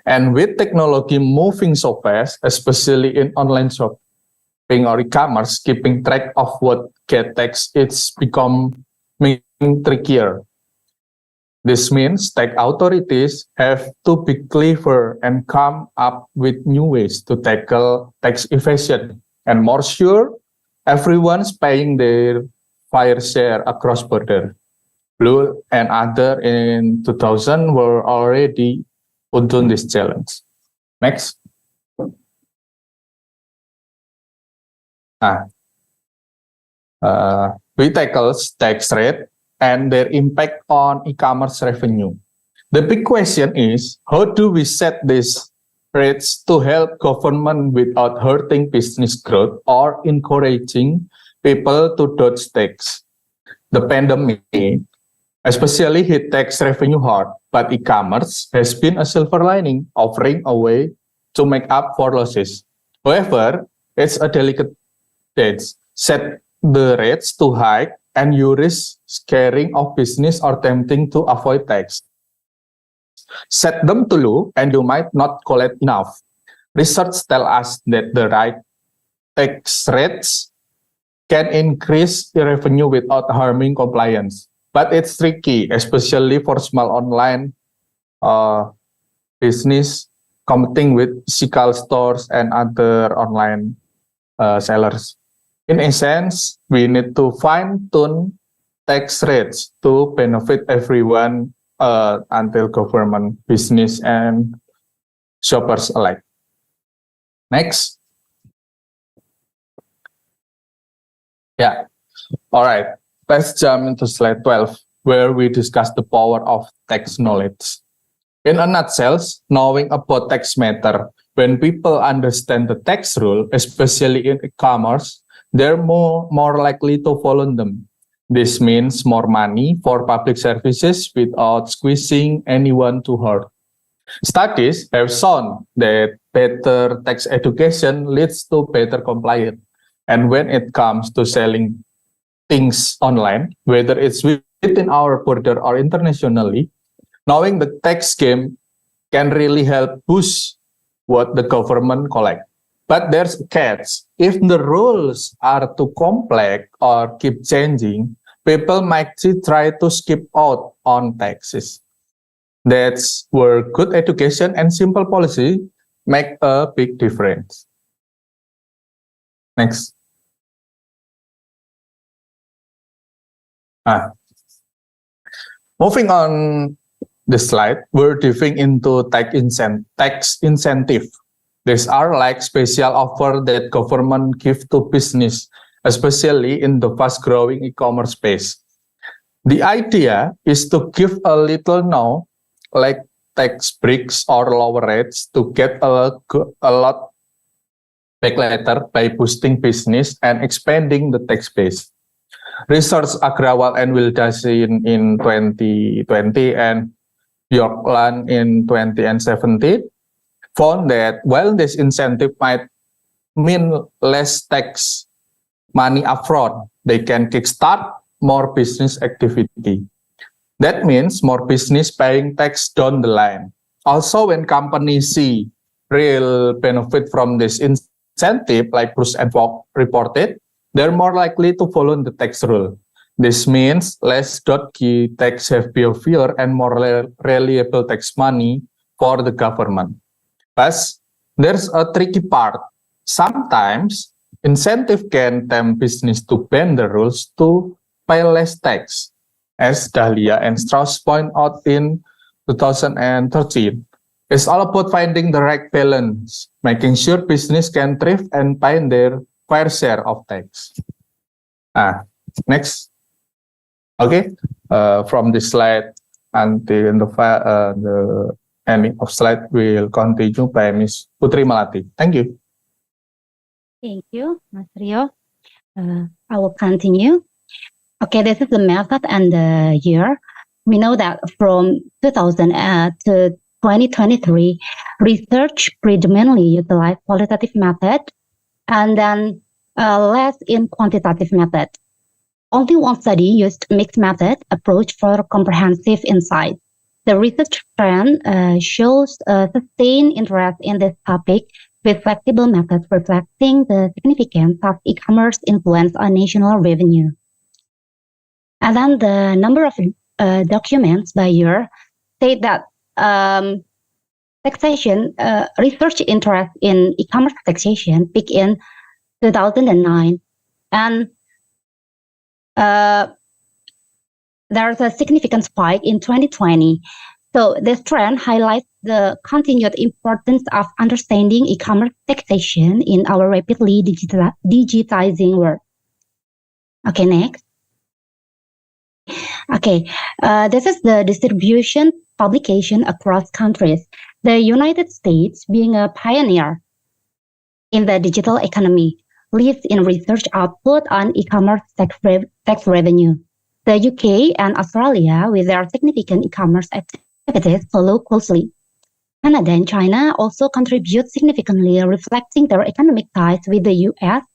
[SPEAKER 9] And with technology moving so fast, especially in online shopping or e-commerce, keeping track of what get taxed, it's becoming trickier. This means tax authorities have to be clever and come up with new ways to tackle tax evasion and more sure everyone's paying their fair share across border. Blue and other in 2000 were already put on this challenge. Next. We tackle tax rate and their impact on e-commerce revenue. The big question is, how do we set these rates to help government without hurting business growth or encouraging people to dodge tax? The pandemic especially hit tax revenue hard, but e-commerce has been a silver lining, offering a way to make up for losses. However, it's a delicate dance. Set the rates too high and you risk scaring off business or tempting to avoid tax. Set them too low and you might not collect enough. Research tells us that the right tax rates can increase revenue without harming compliance. But it's tricky, especially for small online business competing with physical stores and other online sellers. In essence, we need to fine-tune tax rates to benefit everyone until government, business, and shoppers alike. Next. Yeah. All right. let's jump into slide 12, where we discuss the power of tax knowledge. In a nutshell, knowing about tax matter, when people understand the tax rule, especially in e-commerce, they're more likely to follow them. This means more money for public services without squeezing anyone too hard. Studies have shown that better tax education leads to better compliance. And when it comes to selling things online, whether it's within our border or internationally, knowing the tax scheme can really help boost what the government collect. But there's a catch. If the rules are too complex or keep changing, people might try to skip out on taxes. That's where good education and simple policy make a big difference. Next. Moving on the slide, we're diving into tax incentive. These are like special offer that government give to business, especially in the fast-growing e-commerce space. The idea is to give a little now, like tax breaks or lower rates, to get a lot back later by boosting business and expanding the tax base. Research Agrawal and Wildasin in 2020 and Bjorkland in 2017 found that while this incentive might mean less tax money upfront, they can kickstart more business activity. That means more business paying tax down the line. Also, when companies see real benefit from this incentive, like Bruce and Fogg reported, they're more likely to follow the tax rule. This means less dodgy tax behavior and more reliable tax money for the government. But there's a tricky part. Sometimes incentive can tempt business to bend the rules to pay less tax, as Dahlia and Strauss point out in 2013. It's all about finding the right balance, making sure business can thrive and pay their fair share of tax. Next. Okay, from this slide until the ending of slide, we'll continue by Ms. Putri Melati. Thank you.
[SPEAKER 10] Thank you, Mas Rio. I will continue. Okay, this is the method and the year. We know that from 2000 to 2023, research predominantly utilized qualitative method and then less in quantitative method. Only one study used mixed method approach for comprehensive insight. The research trend shows a sustained interest in this topic with flexible methods reflecting the significance of e-commerce influence on national revenue. And then the number of documents by year state that taxation research interest in e-commerce taxation peaked in 2009, and there's a significant spike in 2020. So this trend highlights the continued importance of understanding e-commerce taxation in our rapidly digitizing world. Okay, next. Okay, this is the distribution publication across countries. The United States, being a pioneer in the digital economy, leads in research output on e-commerce tax revenue. The UK and Australia, with their significant e-commerce activities, follow closely. Canada and China also contribute significantly, reflecting their economic ties with the US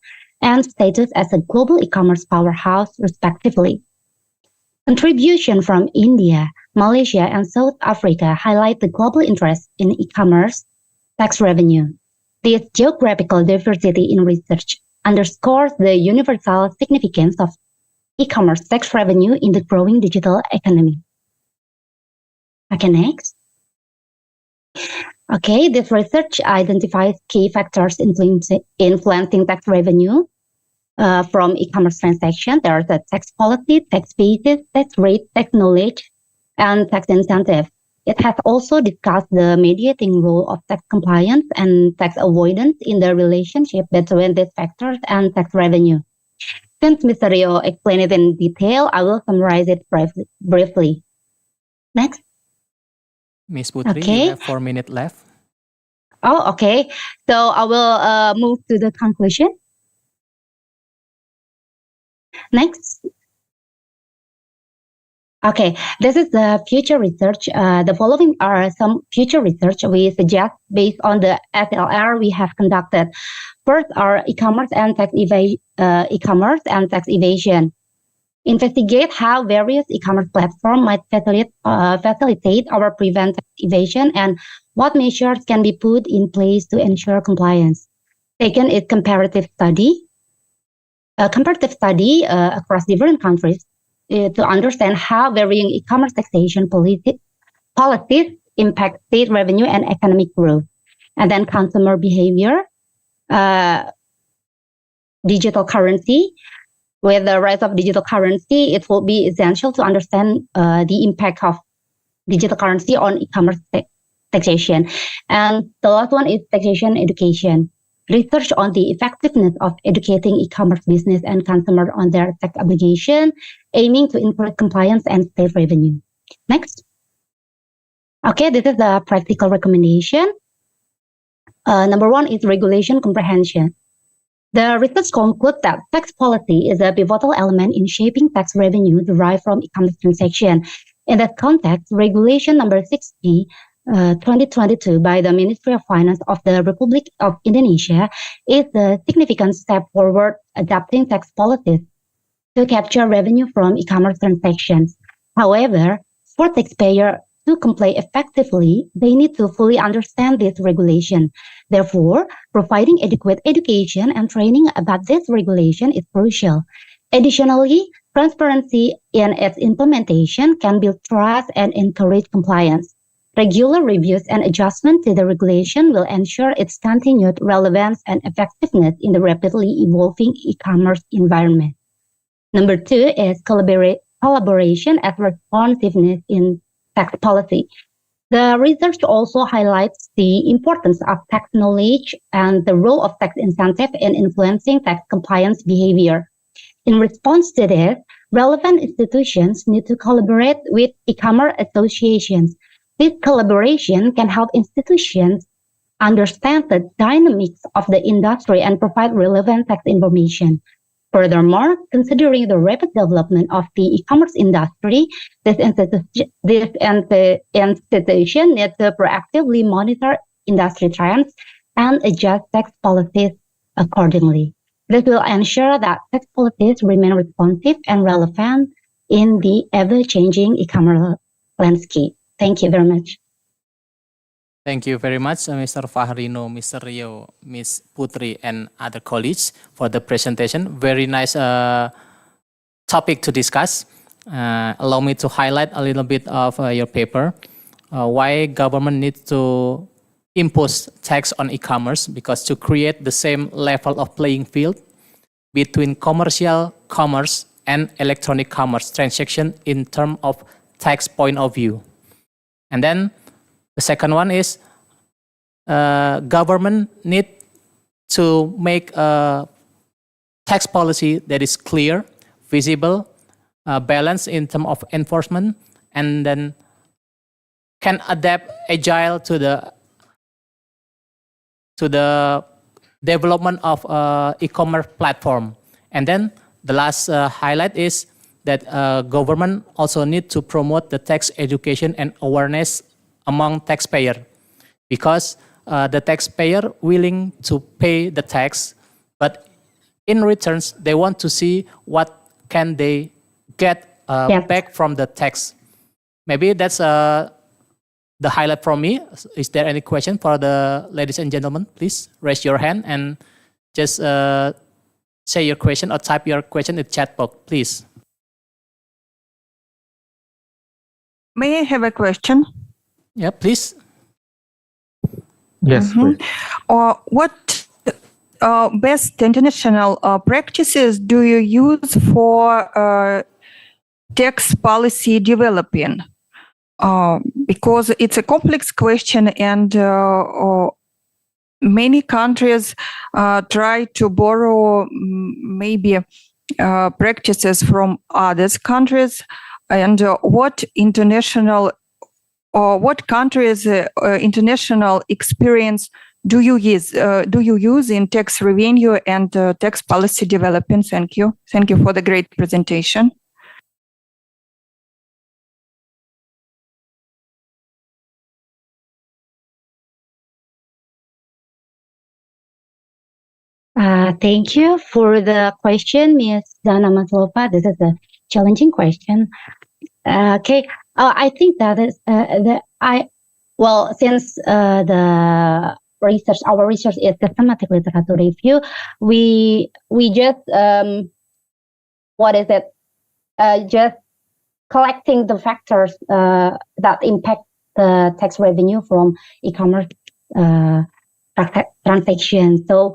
[SPEAKER 10] and status as a global e-commerce powerhouse, respectively. Contribution from India, Malaysia, and South Africa highlight the global interest in e-commerce tax revenue. This geographical diversity in research underscores the universal significance of e-commerce tax revenue in the growing digital economy. Okay, next. Okay, this research identifies key factors influencing tax revenue from e-commerce transaction. There are the tax policy, tax basis, tax rate, tax knowledge, and tax incentive. It has also discussed the mediating role of tax compliance and tax avoidance in the relationship between these factors and tax revenue. Since Mr. Rio explained it in detail, I will summarize it briefly. Next.
[SPEAKER 2] Ms. Putri,
[SPEAKER 10] Okay.
[SPEAKER 2] you have 4 minutes left.
[SPEAKER 10] Oh, okay. So I will move to the conclusion. Next. Okay, this is the future research. The following are some future research we suggest based on the SLR we have conducted. First are e-commerce and tax evasion. Investigate how various e-commerce platforms might facilitate or prevent tax evasion and what measures can be put in place to ensure compliance. Second is comparative study. A comparative study across different countries to understand how varying e-commerce taxation policies impact state revenue and economic growth. And then consumer behavior, digital currency. With the rise of digital currency, it will be essential to understand the impact of digital currency on e-commerce taxation. And the last one is taxation education. Research on the effectiveness of educating e-commerce business and consumer on their tax obligation, aiming to increase compliance and state revenue. Next. Okay, this is the practical recommendation. Number one is regulation comprehension. The research concludes that tax policy is a pivotal element in shaping tax revenue derived from e-commerce transaction. In that context, Regulation Number 60, 2022 by the Ministry of Finance of the Republic of Indonesia is a significant step forward adapting tax policies to capture revenue from e-commerce transactions. However, for taxpayers to comply effectively, they need to fully understand this regulation. Therefore, providing adequate education and training about this regulation is crucial. Additionally, transparency in its implementation can build trust and encourage compliance. Regular reviews and adjustments to the regulation will ensure its continued relevance and effectiveness in the rapidly evolving e-commerce environment. Number two is collaboration and responsiveness in tax policy. The research also highlights the importance of tax knowledge and the role of tax incentive in influencing tax compliance behavior. In response to this, relevant institutions need to collaborate with e-commerce associations. This collaboration can help institutions understand the dynamics of the industry and provide relevant tax information. Furthermore, considering the rapid development of the e-commerce industry, this institution needs to proactively monitor industry trends and adjust tax policies accordingly. This will ensure that tax policies remain responsive and relevant in the ever-changing e-commerce landscape. Thank you very much.
[SPEAKER 2] Thank you very much, Mr. Fahrino, Mr. Rio, Ms. Putri, and other colleagues for the presentation. Very nice topic to discuss. Allow me to highlight a little bit of your paper. Why government needs to impose tax on e-commerce, because to create the same level of playing field between commercial commerce and electronic commerce transaction in terms of tax point of view. And then the second one is government need to make a tax policy that is clear, visible, balanced in terms of enforcement, and then can adapt agile to the development of e-commerce platform. And then the last highlight is that government also need to promote the tax education and awareness among taxpayer, because the taxpayer willing to pay the tax, but in returns they want to see what can they get back from the tax. Maybe that's the highlight from me. Is there any question for the ladies and gentlemen? Please raise your hand and just say your question or type your question in the chat box, please.
[SPEAKER 11] May I have a question?
[SPEAKER 2] Yeah, please.
[SPEAKER 9] Yes, please.
[SPEAKER 11] What best international practices do you use for tax policy developing? Because it's a complex question, and many countries try to borrow maybe practices from other countries, and what international or what countries' international experience do you use? In tax revenue and tax policy development? Thank you. Thank you for the great presentation.
[SPEAKER 10] Thank you for the question, Ms. Dana Maslova. This is a challenging question. Okay, I think that is since our research is systematic literature review, we just just collecting the factors that impact the tax revenue from e-commerce transactions. So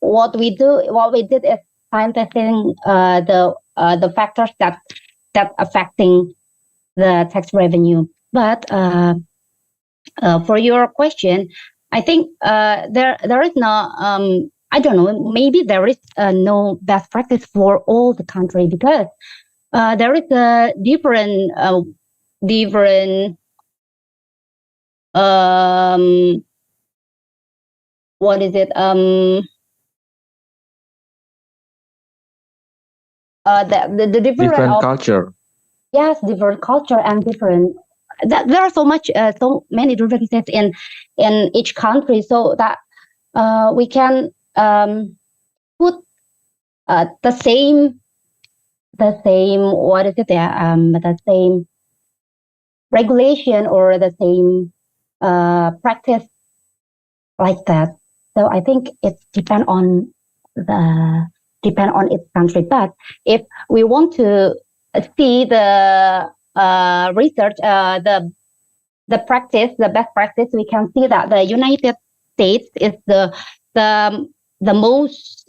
[SPEAKER 10] what we did is time-testing the factors that affecting the tax revenue. But for your question, I think there is no I don't know, maybe there is no best practice for all the country, because there is a different what is it the
[SPEAKER 8] Different culture.
[SPEAKER 10] Yes, different culture and different. There are so many differences in each country, so that we can put the same what is it the same regulation or the same practice like that. So I think it depends on its country. But if we want to see the research, the practice, the best practice, we can see that the United States is the most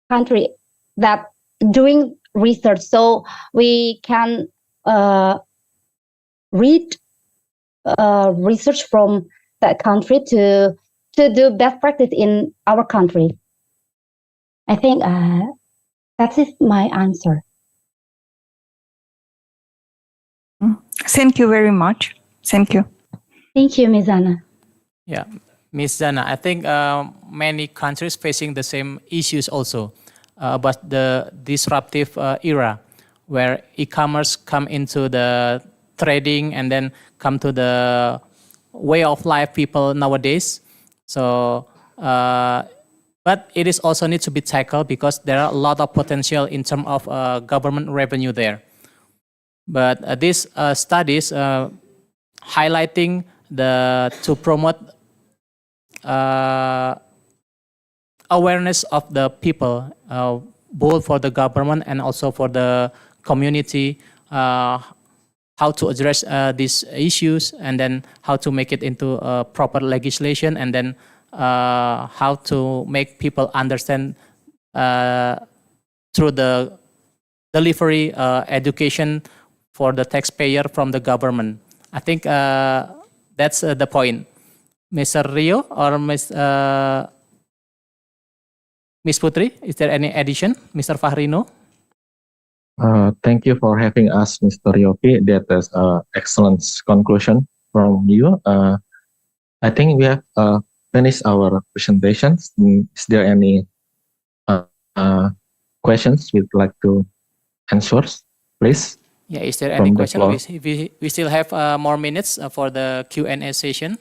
[SPEAKER 10] country that doing research. So we can read research from that country to do best practice in our country. I think that is my answer.
[SPEAKER 11] Thank you very much. Thank you.
[SPEAKER 10] Thank you, Ms. Anna.
[SPEAKER 2] Yeah, Ms. Zana, I think many countries facing the same issues also, but the disruptive era where e-commerce come into the trading and then come to the way of life people nowadays. So, but it is also need to be tackled because there are a lot of potential in terms of government revenue there. But these studies highlighting to promote awareness of the people, both for the government and also for the community, how to address these issues, and then how to make it into proper legislation, and then how to make people understand through the delivery education for the taxpayer from the government. I think that's the point. Mr. Rio or Miss Putri, is there any addition? Mr. Fahrino?
[SPEAKER 8] Thank you for having us, Mr. Yopi. That is excellent conclusion from you. I think we have finished our presentations. Is there any questions we'd like to answer, please?
[SPEAKER 2] Yeah, is there
[SPEAKER 8] From
[SPEAKER 2] any
[SPEAKER 8] the
[SPEAKER 2] question?
[SPEAKER 8] floor.
[SPEAKER 2] We still have more minutes for the Q&A session.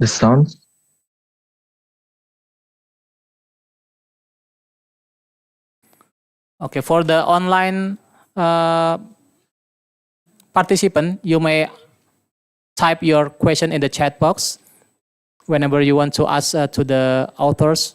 [SPEAKER 8] The sounds.
[SPEAKER 2] Okay, for the online participant, you may type your question in the chat box whenever you want to ask to the authors.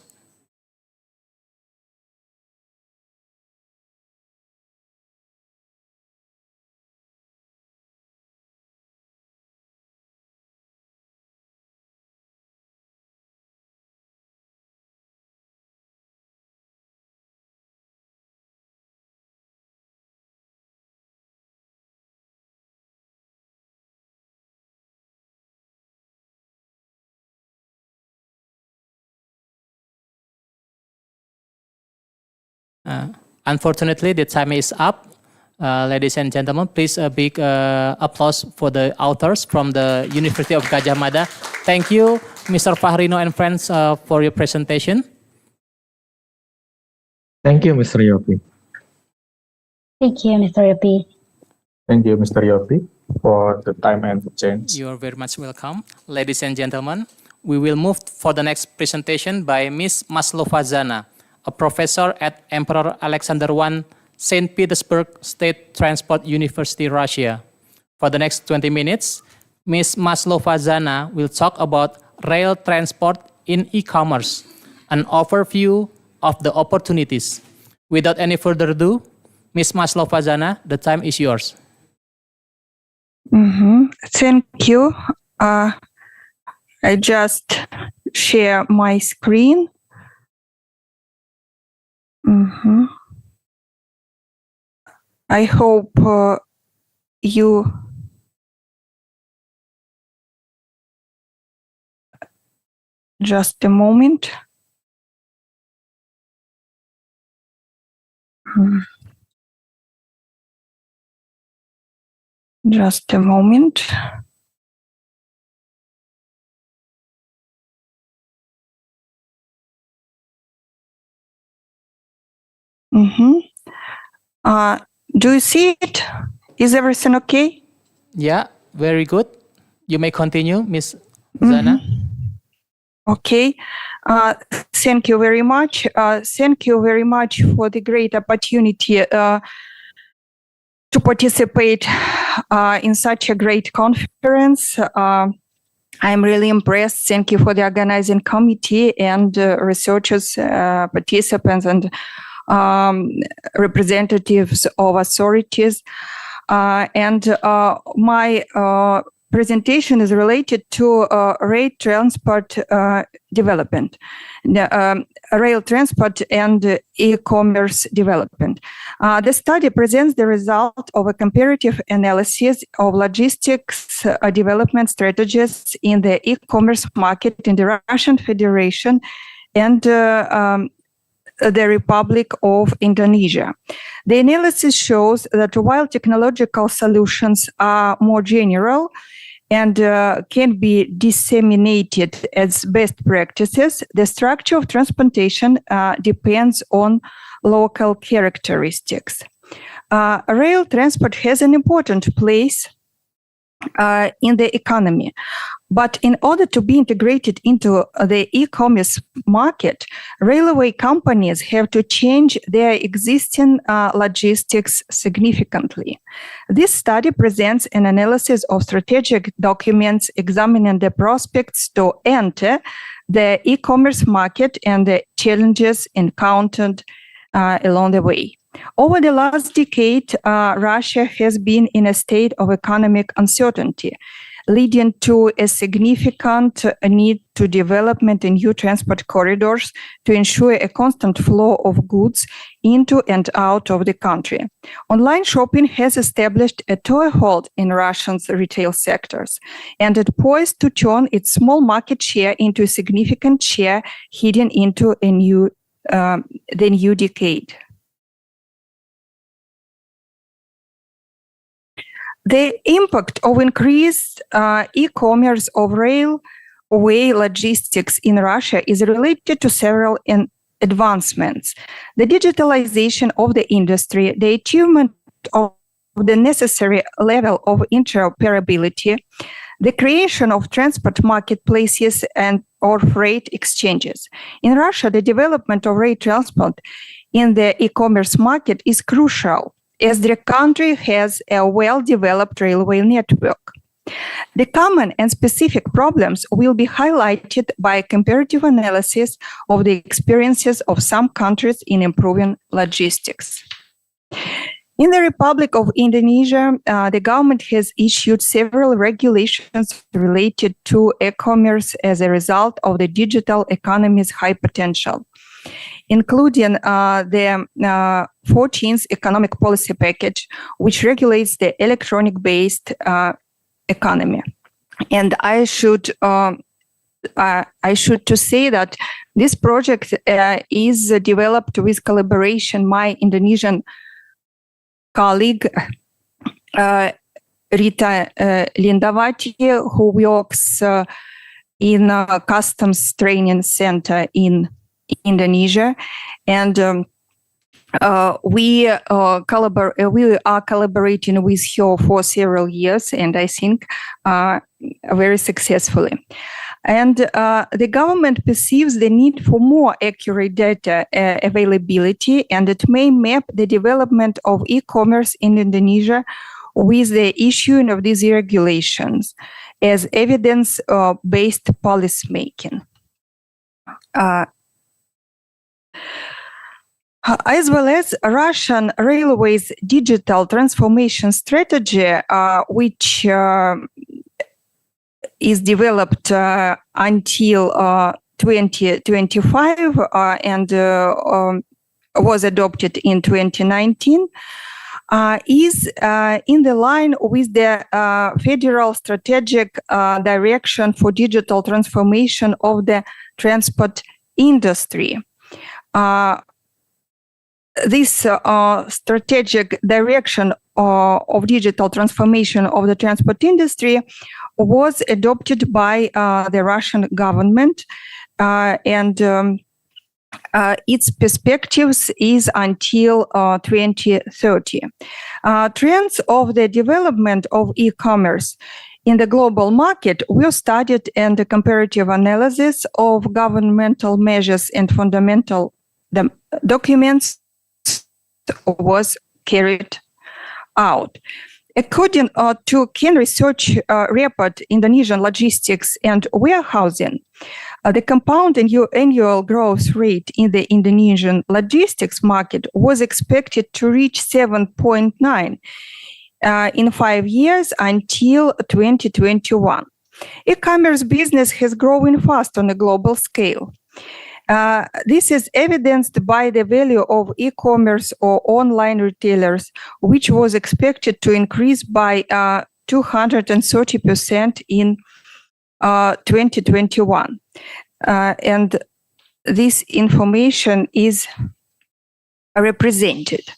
[SPEAKER 2] Unfortunately, the time is up. Ladies and gentlemen, please a big applause for the authors from the University of Gadjah Mada. Thank you, Mr. Fahrino and friends, for your presentation.
[SPEAKER 8] Thank you, Mr. Yopi.
[SPEAKER 10] Thank you, Mr. Yopi.
[SPEAKER 9] Thank you, Mr. Yopi, for the time and the chance.
[SPEAKER 2] You are very much welcome. Ladies and gentlemen, we will move for the next presentation by Ms. Maslova Zana, a professor at Emperor Alexander I, St. Petersburg State Transport University, Russia. For the next 20 minutes, Ms. Maslova Zana will talk about rail transport in e-commerce, an overview of the opportunities. Without any further ado, Ms. Maslova Zana, the time is yours.
[SPEAKER 11] Thank you. I just share my screen. I hope you just a moment. Just a moment. Do you see it? Is everything okay?
[SPEAKER 2] Yeah, very good. You may continue, Ms. Zana.
[SPEAKER 11] Okay. Thank you very much. Thank you very much for the great opportunity to participate in such a great conference. I'm really impressed. Thank you for the organizing committee and researchers, participants, and representatives of authorities. And my presentation is related to rail transport development, rail transport and e-commerce development. The study presents the result of a comparative analysis of logistics development strategies in the e-commerce market in the Russian Federation and the Republic of Indonesia. The analysis shows that while technological solutions are more general and can be disseminated as best practices, the structure of transportation depends on local characteristics. Rail transport has an important place in the economy. But in order to be integrated into the e-commerce market, railway companies have to change their existing logistics significantly. This study presents an analysis of strategic documents examining the prospects to enter the e-commerce market and the challenges encountered along the way. Over the last decade, Russia has been in a state of economic uncertainty, leading to a significant need to development in new transport corridors to ensure a constant flow of goods into and out of the country. Online shopping has established a toehold in Russia's retail sectors, and it poised to turn its small market share into a significant share heading into the new decade. The impact of increased e-commerce of railway logistics in Russia is related to several advancements. The digitalization of the industry, the achievement of the necessary level of interoperability, the creation of transport marketplaces or freight exchanges. In Russia, the development of rail transport in the e-commerce market is crucial, as the country has a well-developed railway network. The common and specific problems will be highlighted by a comparative analysis of the experiences of some countries in improving logistics. In the Republic of Indonesia, the government has issued several regulations related to e-commerce as a result of the digital economy's high potential, including the 14th Economic Policy Package, which regulates the electronic-based economy. And I should to say that this project is developed with collaboration my Indonesian colleague Rita Lindavati, who works in a customs training center in Indonesia, and we are collaborating with her for several years, and I think very successfully. And the government perceives the need for more accurate data availability, and it may map the development of e-commerce in Indonesia with the issuing of these regulations as evidence-based policymaking. As well as Russian Railways digital transformation strategy, which is developed until 2025 and was adopted in 2019, is in the line with the federal strategic direction for digital transformation of the transport industry. This strategic direction of digital transformation of the transport industry was adopted by the Russian government, and its perspectives is until 2030. Trends of the development of e-commerce in the global market were studied, and the comparative analysis of governmental measures and fundamental documents was carried out. According to Ken Research report, Indonesian logistics and warehousing, the compound annual growth rate in the Indonesian logistics market was expected to reach 7.9 in 5 years until 2021. E-commerce business has grown fast on a global scale. This is evidenced by the value of e-commerce or online retailers, which was expected to increase by 230% in 2021. And this information is represented.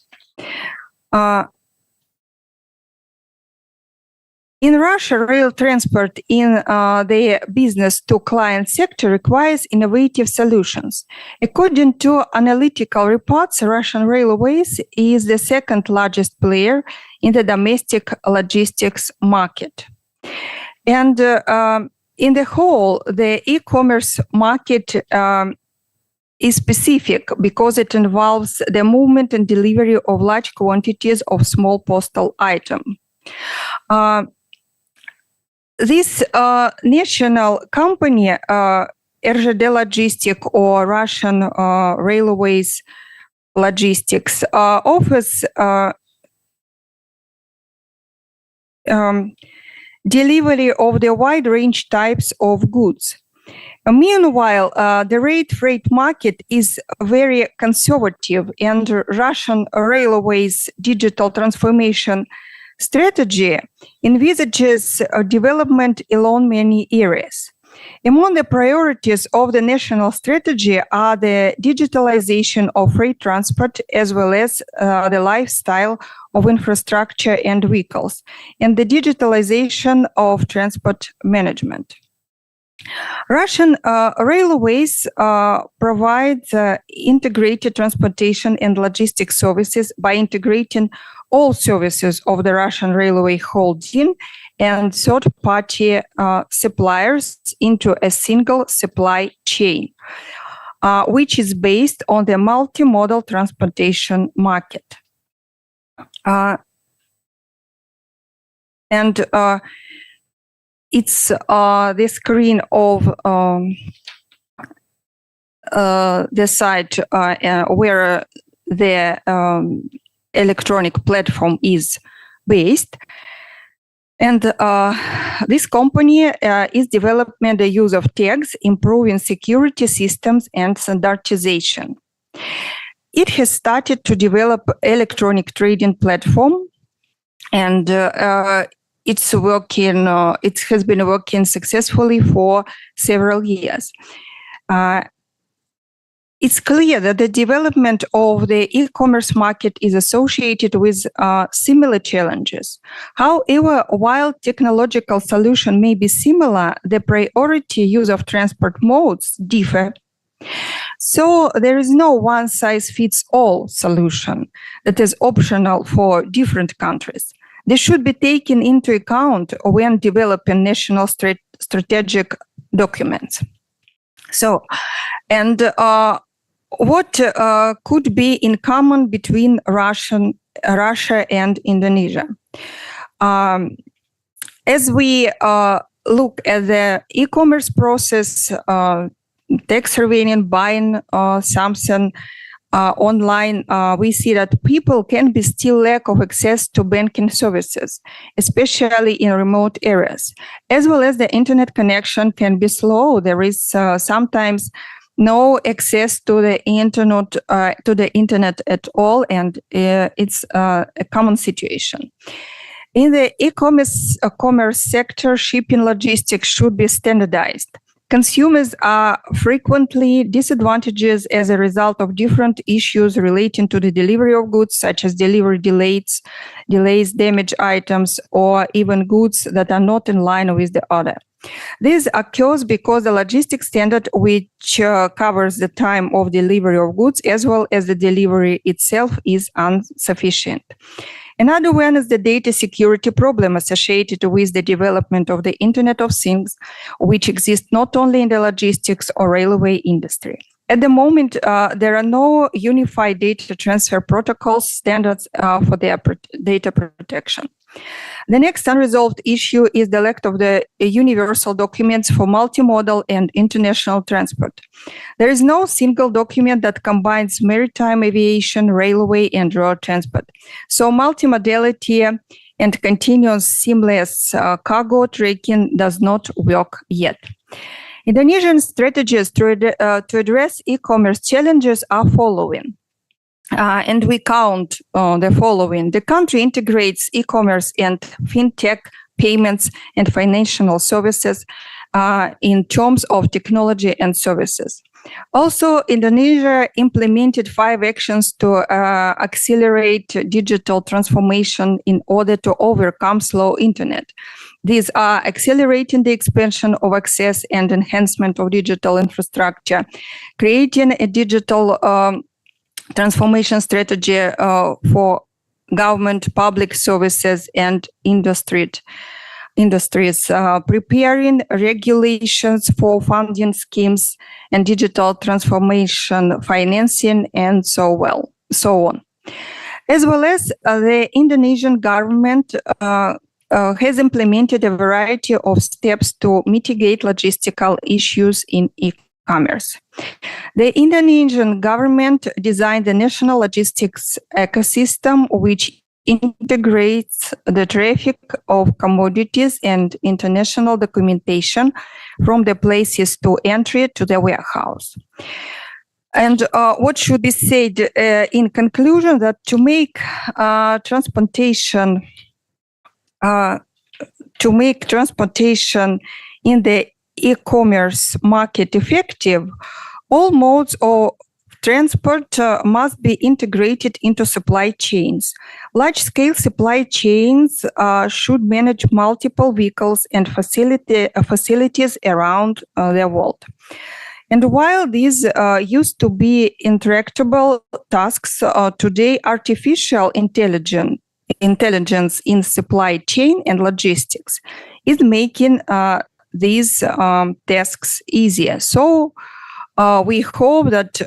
[SPEAKER 11] In Russia, rail transport in the business-to-client sector requires innovative solutions. According to analytical reports, Russian Railways is the second largest player in the domestic logistics market. And in the whole, the e-commerce market is specific because it involves the movement and delivery of large quantities of small postal items. This national company, RZD Logistic or Russian Railways Logistics, offers delivery of the wide range types of goods. Meanwhile, the freight market is very conservative, and Russian Railways digital transformation strategy envisages development along many areas. Among the priorities of the national strategy are the digitalization of freight transport, as well as the lifestyle of infrastructure and vehicles, and the digitalization of transport management. Russian railways provide integrated transportation and logistics services by integrating all services of the Russian Railway Holding and third-party suppliers into a single supply chain, which is based on the multimodal transportation market. And it's the screen of the site where the electronic platform is based. And this company is developing the use of tags, improving security systems and standardization. It has started to develop electronic trading platform, and it's working. It has been working successfully for several years. It's clear that the development of the e-commerce market is associated with similar challenges. However, while technological solution may be similar, the priority use of transport modes differ. So there is no one-size-fits-all solution that is optional for different countries. This should be taken into account when developing national strategic documents. So, and what could be in common between Russia and Indonesia? As we look at the e-commerce process, tax surveillance, buying something online, we see that people can be still lack of access to banking services, especially in remote areas, as well as the internet connection can be slow. There is sometimes no access to the internet at all, and it's a common situation. In the e-commerce commerce sector, shipping logistics should be standardized. Consumers are frequently disadvantaged as a result of different issues relating to the delivery of goods, such as delivery delays, damaged items, or even goods that are not in line with the order. This occurs because the logistics standard, which covers the time of delivery of goods as well as the delivery itself, is insufficient. Another one is the data security problem associated with the development of the Internet of Things, which exists not only in the logistics or railway industry. At the moment, there are no unified data transfer protocols standards for their data protection. The next unresolved issue is the lack of the universal documents for multimodal and international transport. There is no single document that combines maritime aviation, railway, and road transport. So multimodality and continuous seamless cargo tracking does not work yet. Indonesian strategies to address e-commerce challenges are following. And we count the following. The country integrates e-commerce and fintech payments and financial services in terms of technology and services. Also, Indonesia implemented 5 actions to accelerate digital transformation in order to overcome slow internet. These are accelerating the expansion of access and enhancement of digital infrastructure, creating a digital transformation strategy for government, public services, and industries, preparing regulations for funding schemes and digital transformation financing, and so on. As well as the Indonesian government has implemented a variety of steps to mitigate logistical issues in e-commerce. The Indonesian government designed the national logistics ecosystem, which integrates the traffic of commodities and international documentation from the places to entry to the warehouse. And what should be said in conclusion, that to make transportation in the e-commerce market effective, all modes of transport must be integrated into supply chains. Large-scale supply chains should manage multiple vehicles and facilities around the world. And while these used to be intractable tasks, today artificial intelligence in supply chain and logistics is making these tasks easier. So we hope that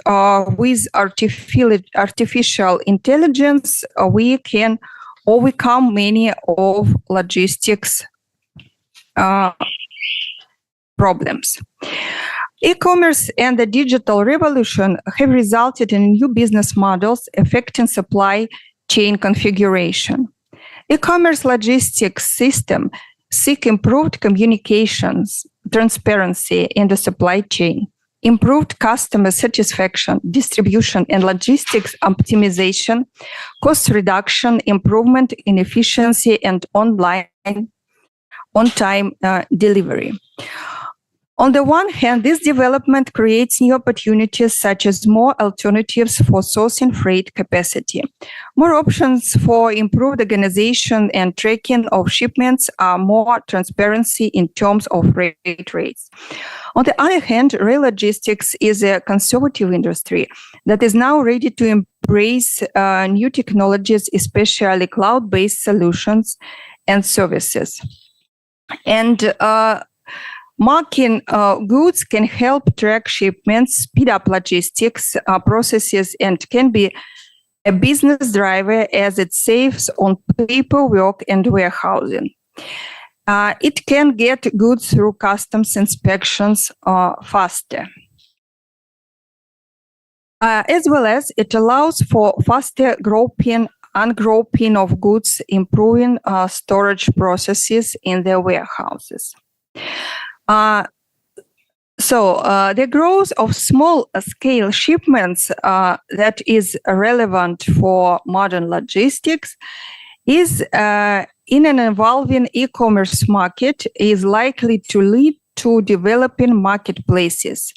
[SPEAKER 11] with artificial intelligence, we can overcome many of logistics problems. E-commerce and the digital revolution have resulted in new business models affecting supply chain configuration. E-commerce logistics system seek improved communications, transparency in the supply chain, improved customer satisfaction, distribution and logistics optimization, cost reduction, improvement in efficiency and on-time delivery. On the one hand, this development creates new opportunities such as more alternatives for sourcing freight capacity. More options for improved organization and tracking of shipments are more transparency in terms of freight rates. On the other hand, rail logistics is a conservative industry that is now ready to embrace new technologies, especially cloud-based solutions and services. And marking goods can help track shipments, speed up logistics processes, and can be a business driver as it saves on paperwork and warehousing. It can get goods through customs inspections faster. As well as it allows for faster ungroping of goods, improving storage processes in their warehouses. The growth of small-scale shipments that is relevant for modern logistics is in an evolving e-commerce market is likely to lead to developing marketplaces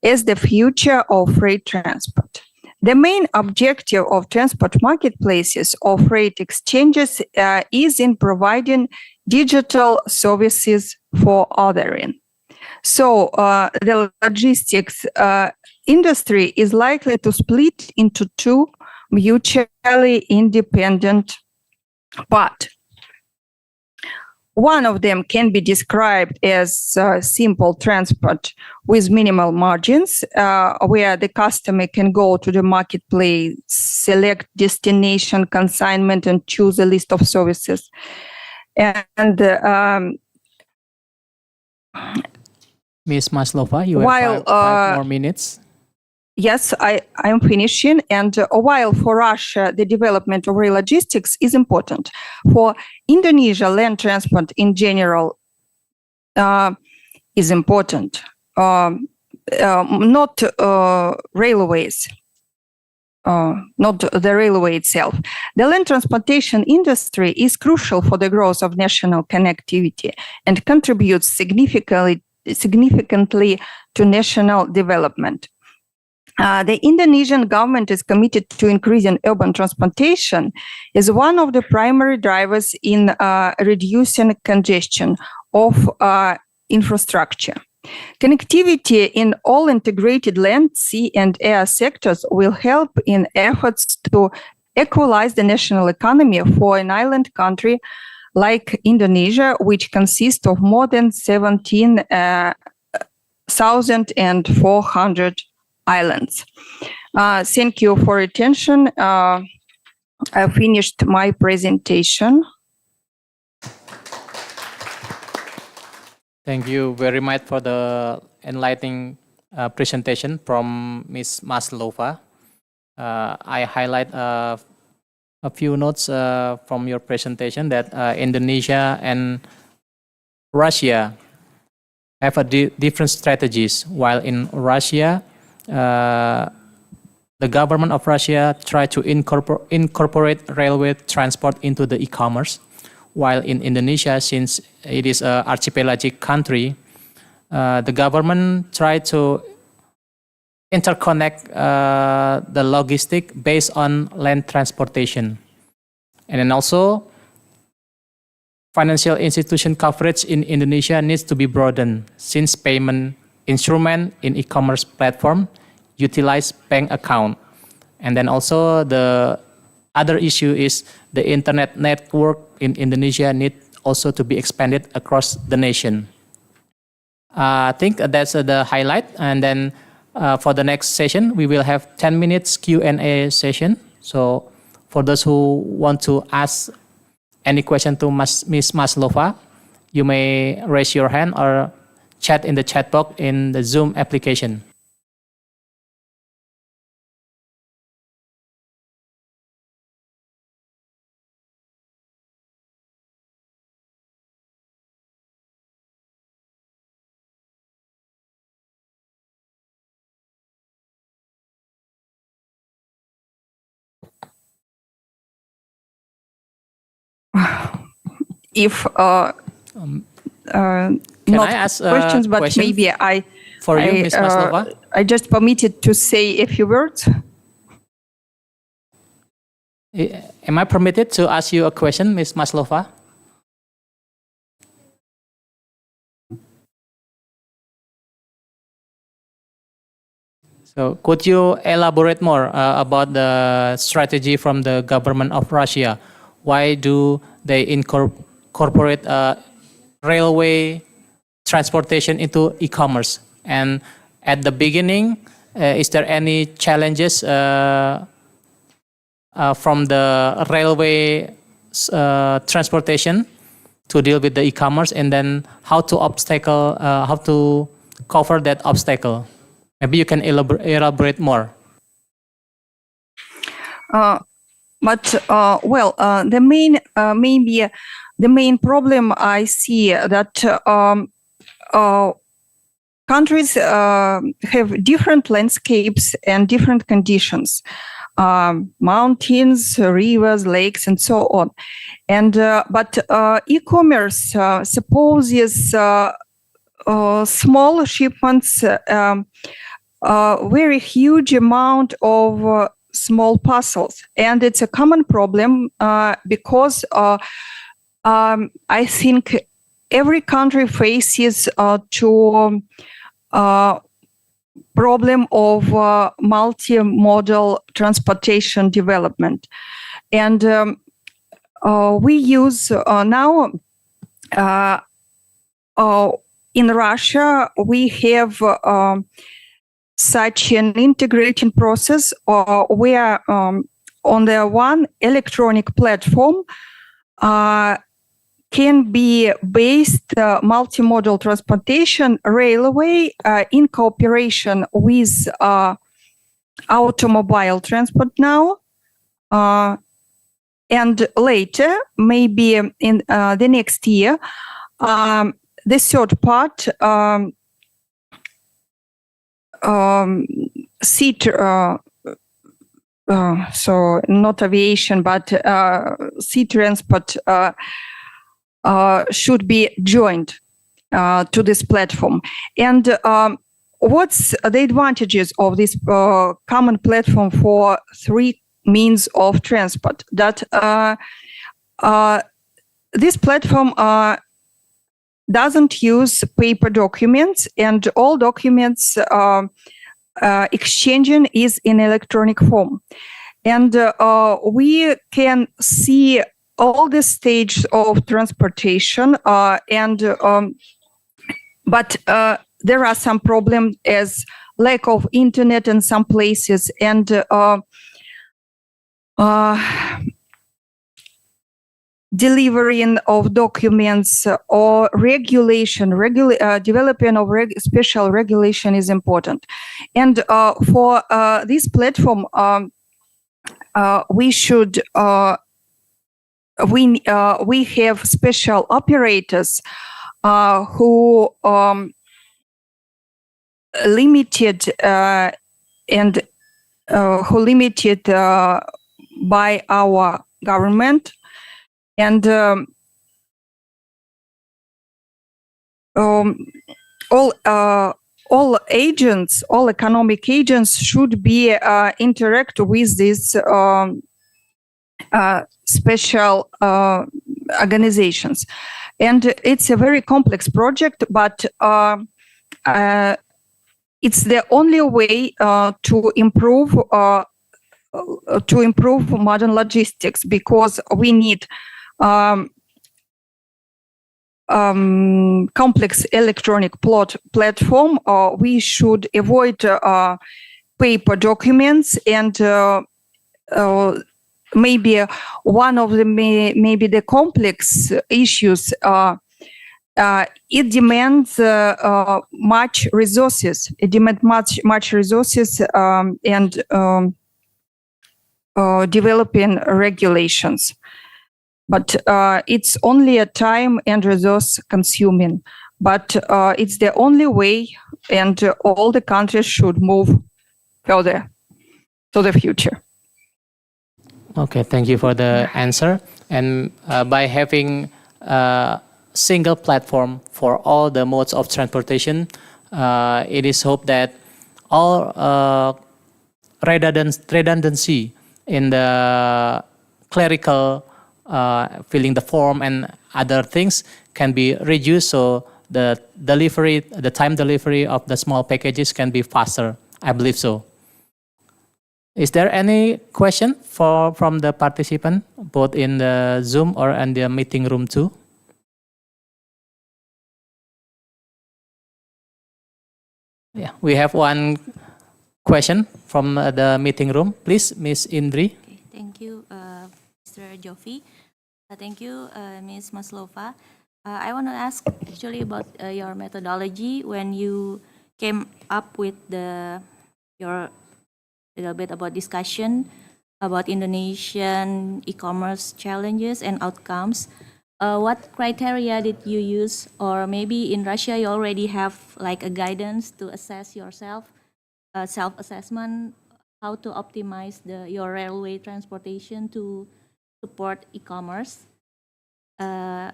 [SPEAKER 11] as the future of freight transport. The main objective of transport marketplaces or freight exchanges is in providing digital services for ordering. So the logistics industry is likely to split into two mutually independent parts. One of them can be described as simple transport with minimal margins, where the customer can go to the marketplace, select destination, consignment, and choose a list of services. And
[SPEAKER 2] Ms. Maslova, you have five more minutes.
[SPEAKER 11] Yes, I'm finishing. And while for Russia, the development of rail logistics is important, for Indonesia, land transport in general is important, not railways. Not the railway itself. The land transportation industry is crucial for the growth of national connectivity and contributes significantly to national development. The Indonesian government is committed to increasing urban transportation as one of the primary drivers in reducing congestion of infrastructure. Connectivity in all integrated land, sea, and air sectors will help in efforts to equalize the national economy for an island country like Indonesia, which consists of more than 17,400 islands. Thank you for attention. I finished my presentation.
[SPEAKER 2] Thank you very much for the enlightening presentation from Ms. Maslova. I highlight a few notes from your presentation that Indonesia and Russia have different strategies. While in Russia, the government of Russia tried to incorporate railway transport into the e-commerce. While in Indonesia, since it is an archipelagic country, the government tried to interconnect the logistic based on land transportation. And then also, financial institution coverage in Indonesia needs to be broadened since payment instrument in e-commerce platform utilize bank account. And then also the other issue is the internet network in Indonesia need also to be expanded across the nation. I think that's the highlight. And then for the next session, we will have 10 minutes Q&A session. So for those who want to ask any question to Ms. Maslova, You may raise your hand or chat in the chat box in the Zoom application.
[SPEAKER 11] If
[SPEAKER 2] Can
[SPEAKER 11] not
[SPEAKER 2] I ask
[SPEAKER 11] questions,
[SPEAKER 2] a
[SPEAKER 11] but
[SPEAKER 2] question
[SPEAKER 11] maybe
[SPEAKER 2] for you, Ms. Maslova?
[SPEAKER 11] I just permitted to say a few words.
[SPEAKER 2] Am I permitted to ask you a question, Ms. Maslova? So could you elaborate more about the strategy from the government of Russia? Why do they incorporate railway transportation into e-commerce? And at the beginning, is there any challenges from the railway transportation to deal with the e-commerce, and then how to cover that obstacle? Maybe you can elaborate more.
[SPEAKER 11] The main problem I see that countries have different landscapes and different conditions, mountains, rivers, lakes, and so on. And but e-commerce supposes small shipments, very huge amount of small parcels, and it's a common problem because I think every country faces to problem of multimodal transportation development, and we use now in Russia we have such an integrating process where on the one electronic platform can be based multimodal transportation railway in cooperation with automobile transport now, and later, maybe in the next year, the third part, so not aviation, but sea transport should be joined to this platform. And what's the advantages of this common platform for three means of transport? That this platform doesn't use paper documents, and all documents exchanging is in electronic form. And we can see all the stages of transportation, but there are some problems as lack of internet in some places, and delivering of documents or regulation, development of special regulation is important. And for this platform, we should we have special operators who limited and who limited by our government, and all agents, all economic agents should be interact with these special organizations. And it's a very complex project, but it's the only way to improve modern logistics, because we need complex electronic platform. We should avoid paper documents, and maybe one of the maybe the complex issues it demands much resources. It demands much resources and developing regulations. But it's only a time and resource consuming. But it's the only way, and all the countries should move further to the future.
[SPEAKER 2] Okay, thank you for the answer. And by having a single platform for all the modes of transportation, it is hoped that all redundancy in the clerical filling the form and other things can be reduced, so the time delivery of the small packages can be faster. I believe so. Is there any question from the participant, both in the Zoom or in the meeting room too? Yeah, we have one question from the meeting room. Please, Ms. Indri.
[SPEAKER 6] Okay, thank you, Mr. Jovi. Thank you, Ms. Maslova. I want to ask actually about your methodology when you came up with your little bit about discussion about Indonesian e-commerce challenges and outcomes. What criteria did you use, or maybe in Russia you already have like a guidance to assess yourself, self-assessment, how to optimize your railway transportation to support e-commerce?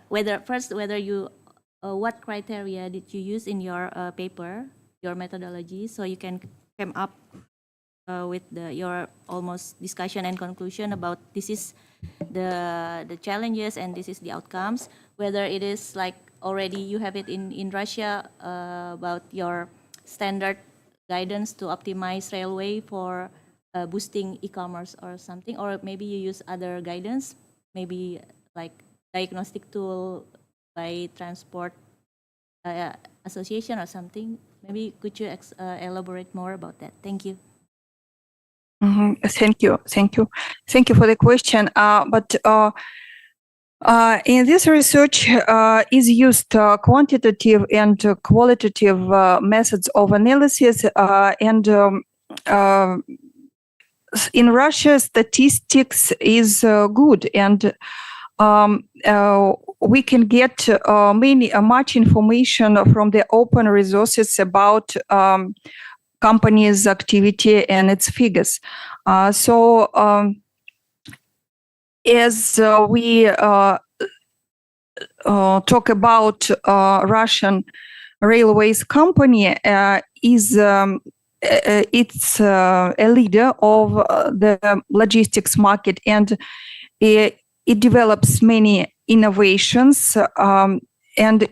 [SPEAKER 6] Whether you what criteria did you use in your paper, your methodology, so you can come up with your almost discussion and conclusion about this is the challenges and this is the outcomes. Whether it is like already you have it in Russia about your standard guidance to optimize railway for boosting e-commerce or something, or maybe you use other guidance, maybe like diagnostic tool by transport association or something. Maybe could you elaborate more about that? Thank you.
[SPEAKER 11] Thank you for the question. But in this research is used quantitative and qualitative methods of analysis, and in Russia statistics is good, and we can get much information from the open resources about company's activity and its figures. So as we talk about Russian Railways company, is it's a leader of the logistics market, and it develops many innovations, and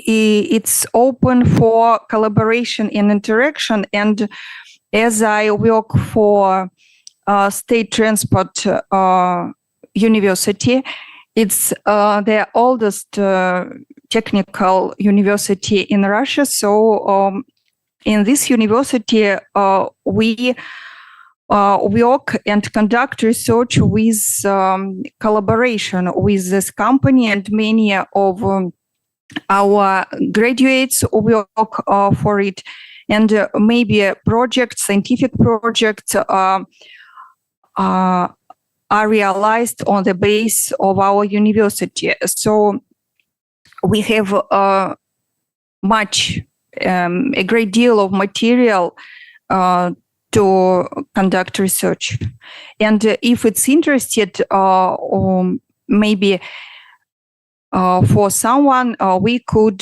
[SPEAKER 11] it's open for collaboration and interaction. And as I work for State Transport University, it's the oldest technical university in Russia. So in this university, we work and conduct research with collaboration with this company, and many of our graduates work for it, and maybe scientific projects are realized on the base of our university. So we have a great deal of material to conduct research. And if it's interested, maybe for someone, we could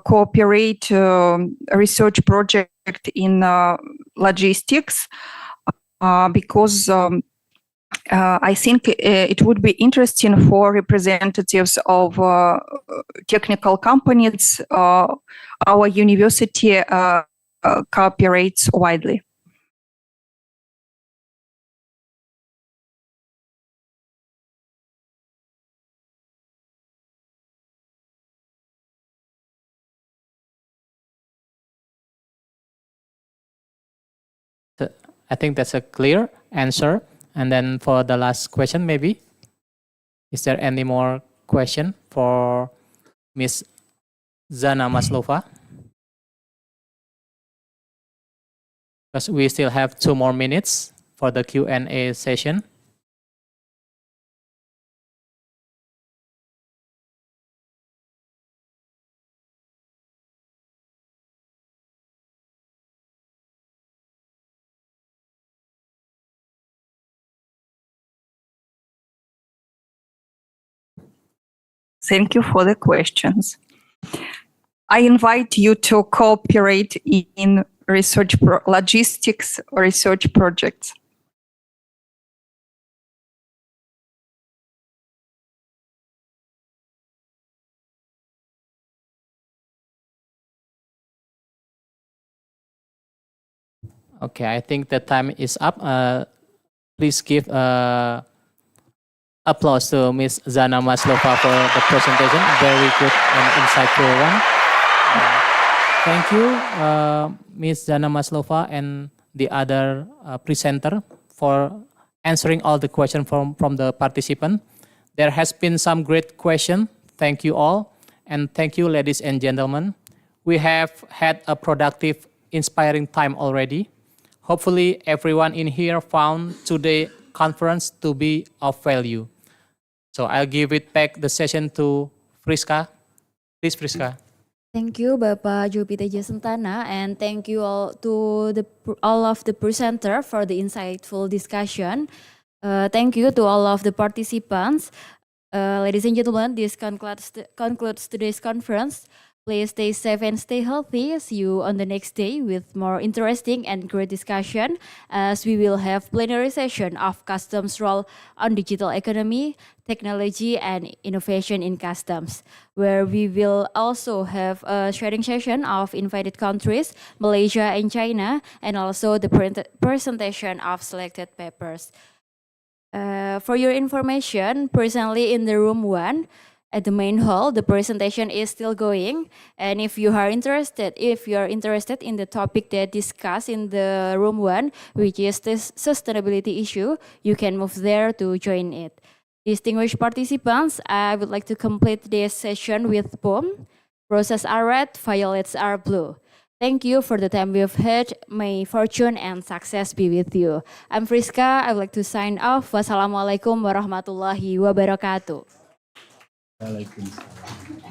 [SPEAKER 11] cooperate a research project in logistics, because I think it would be interesting for representatives of technical companies. Our university cooperates widely.
[SPEAKER 2] I think that's a clear answer. And then for the last question, maybe. Is there any more question for Ms. Zana Maslova? Because we still have 2 more minutes for the Q&A session.
[SPEAKER 11] Thank you for the questions. I invite you to cooperate in logistics research projects.
[SPEAKER 2] Okay, I think the time is up. Please give applause to Ms. Zana Maslova for the presentation. Very good and insightful one. Thank you, Ms. Zana Maslova and the other presenter for answering all the questions from the participant. There has been some great question. Thank you all. And thank you, ladies and gentlemen. We have had a productive, inspiring time already. Hopefully, everyone in here found today's conference to be of value. So I'll give it back the session to Friska. Please, Friska.
[SPEAKER 1] Thank you, Bapak Jopi Teja Sentana, and thank you all to all of the presenter for the insightful discussion. Thank you to all of the participants. Ladies and gentlemen, this concludes today's conference. Please stay safe and stay healthy. See you on the next day with more interesting and great discussion, as we will have plenary session of customs role on digital economy, technology and innovation in customs, where we will also have a sharing session of invited countries, Malaysia and China, and also the presentation of selected papers. For your information, presently in the room 1, at the main hall, the presentation is still going. And if you are interested in the topic that discussed in the room 1, which is this sustainability issue, you can move there to join it. Distinguished participants, I would like to complete this session with poem. Roses are red, violets are blue. Thank you for the time we've had. May fortune and success be with you. I'm Friska. I would like to sign off. Wassalamualaikum warahmatullahi wabarakatuh.
[SPEAKER 9] Waalaikumsalam.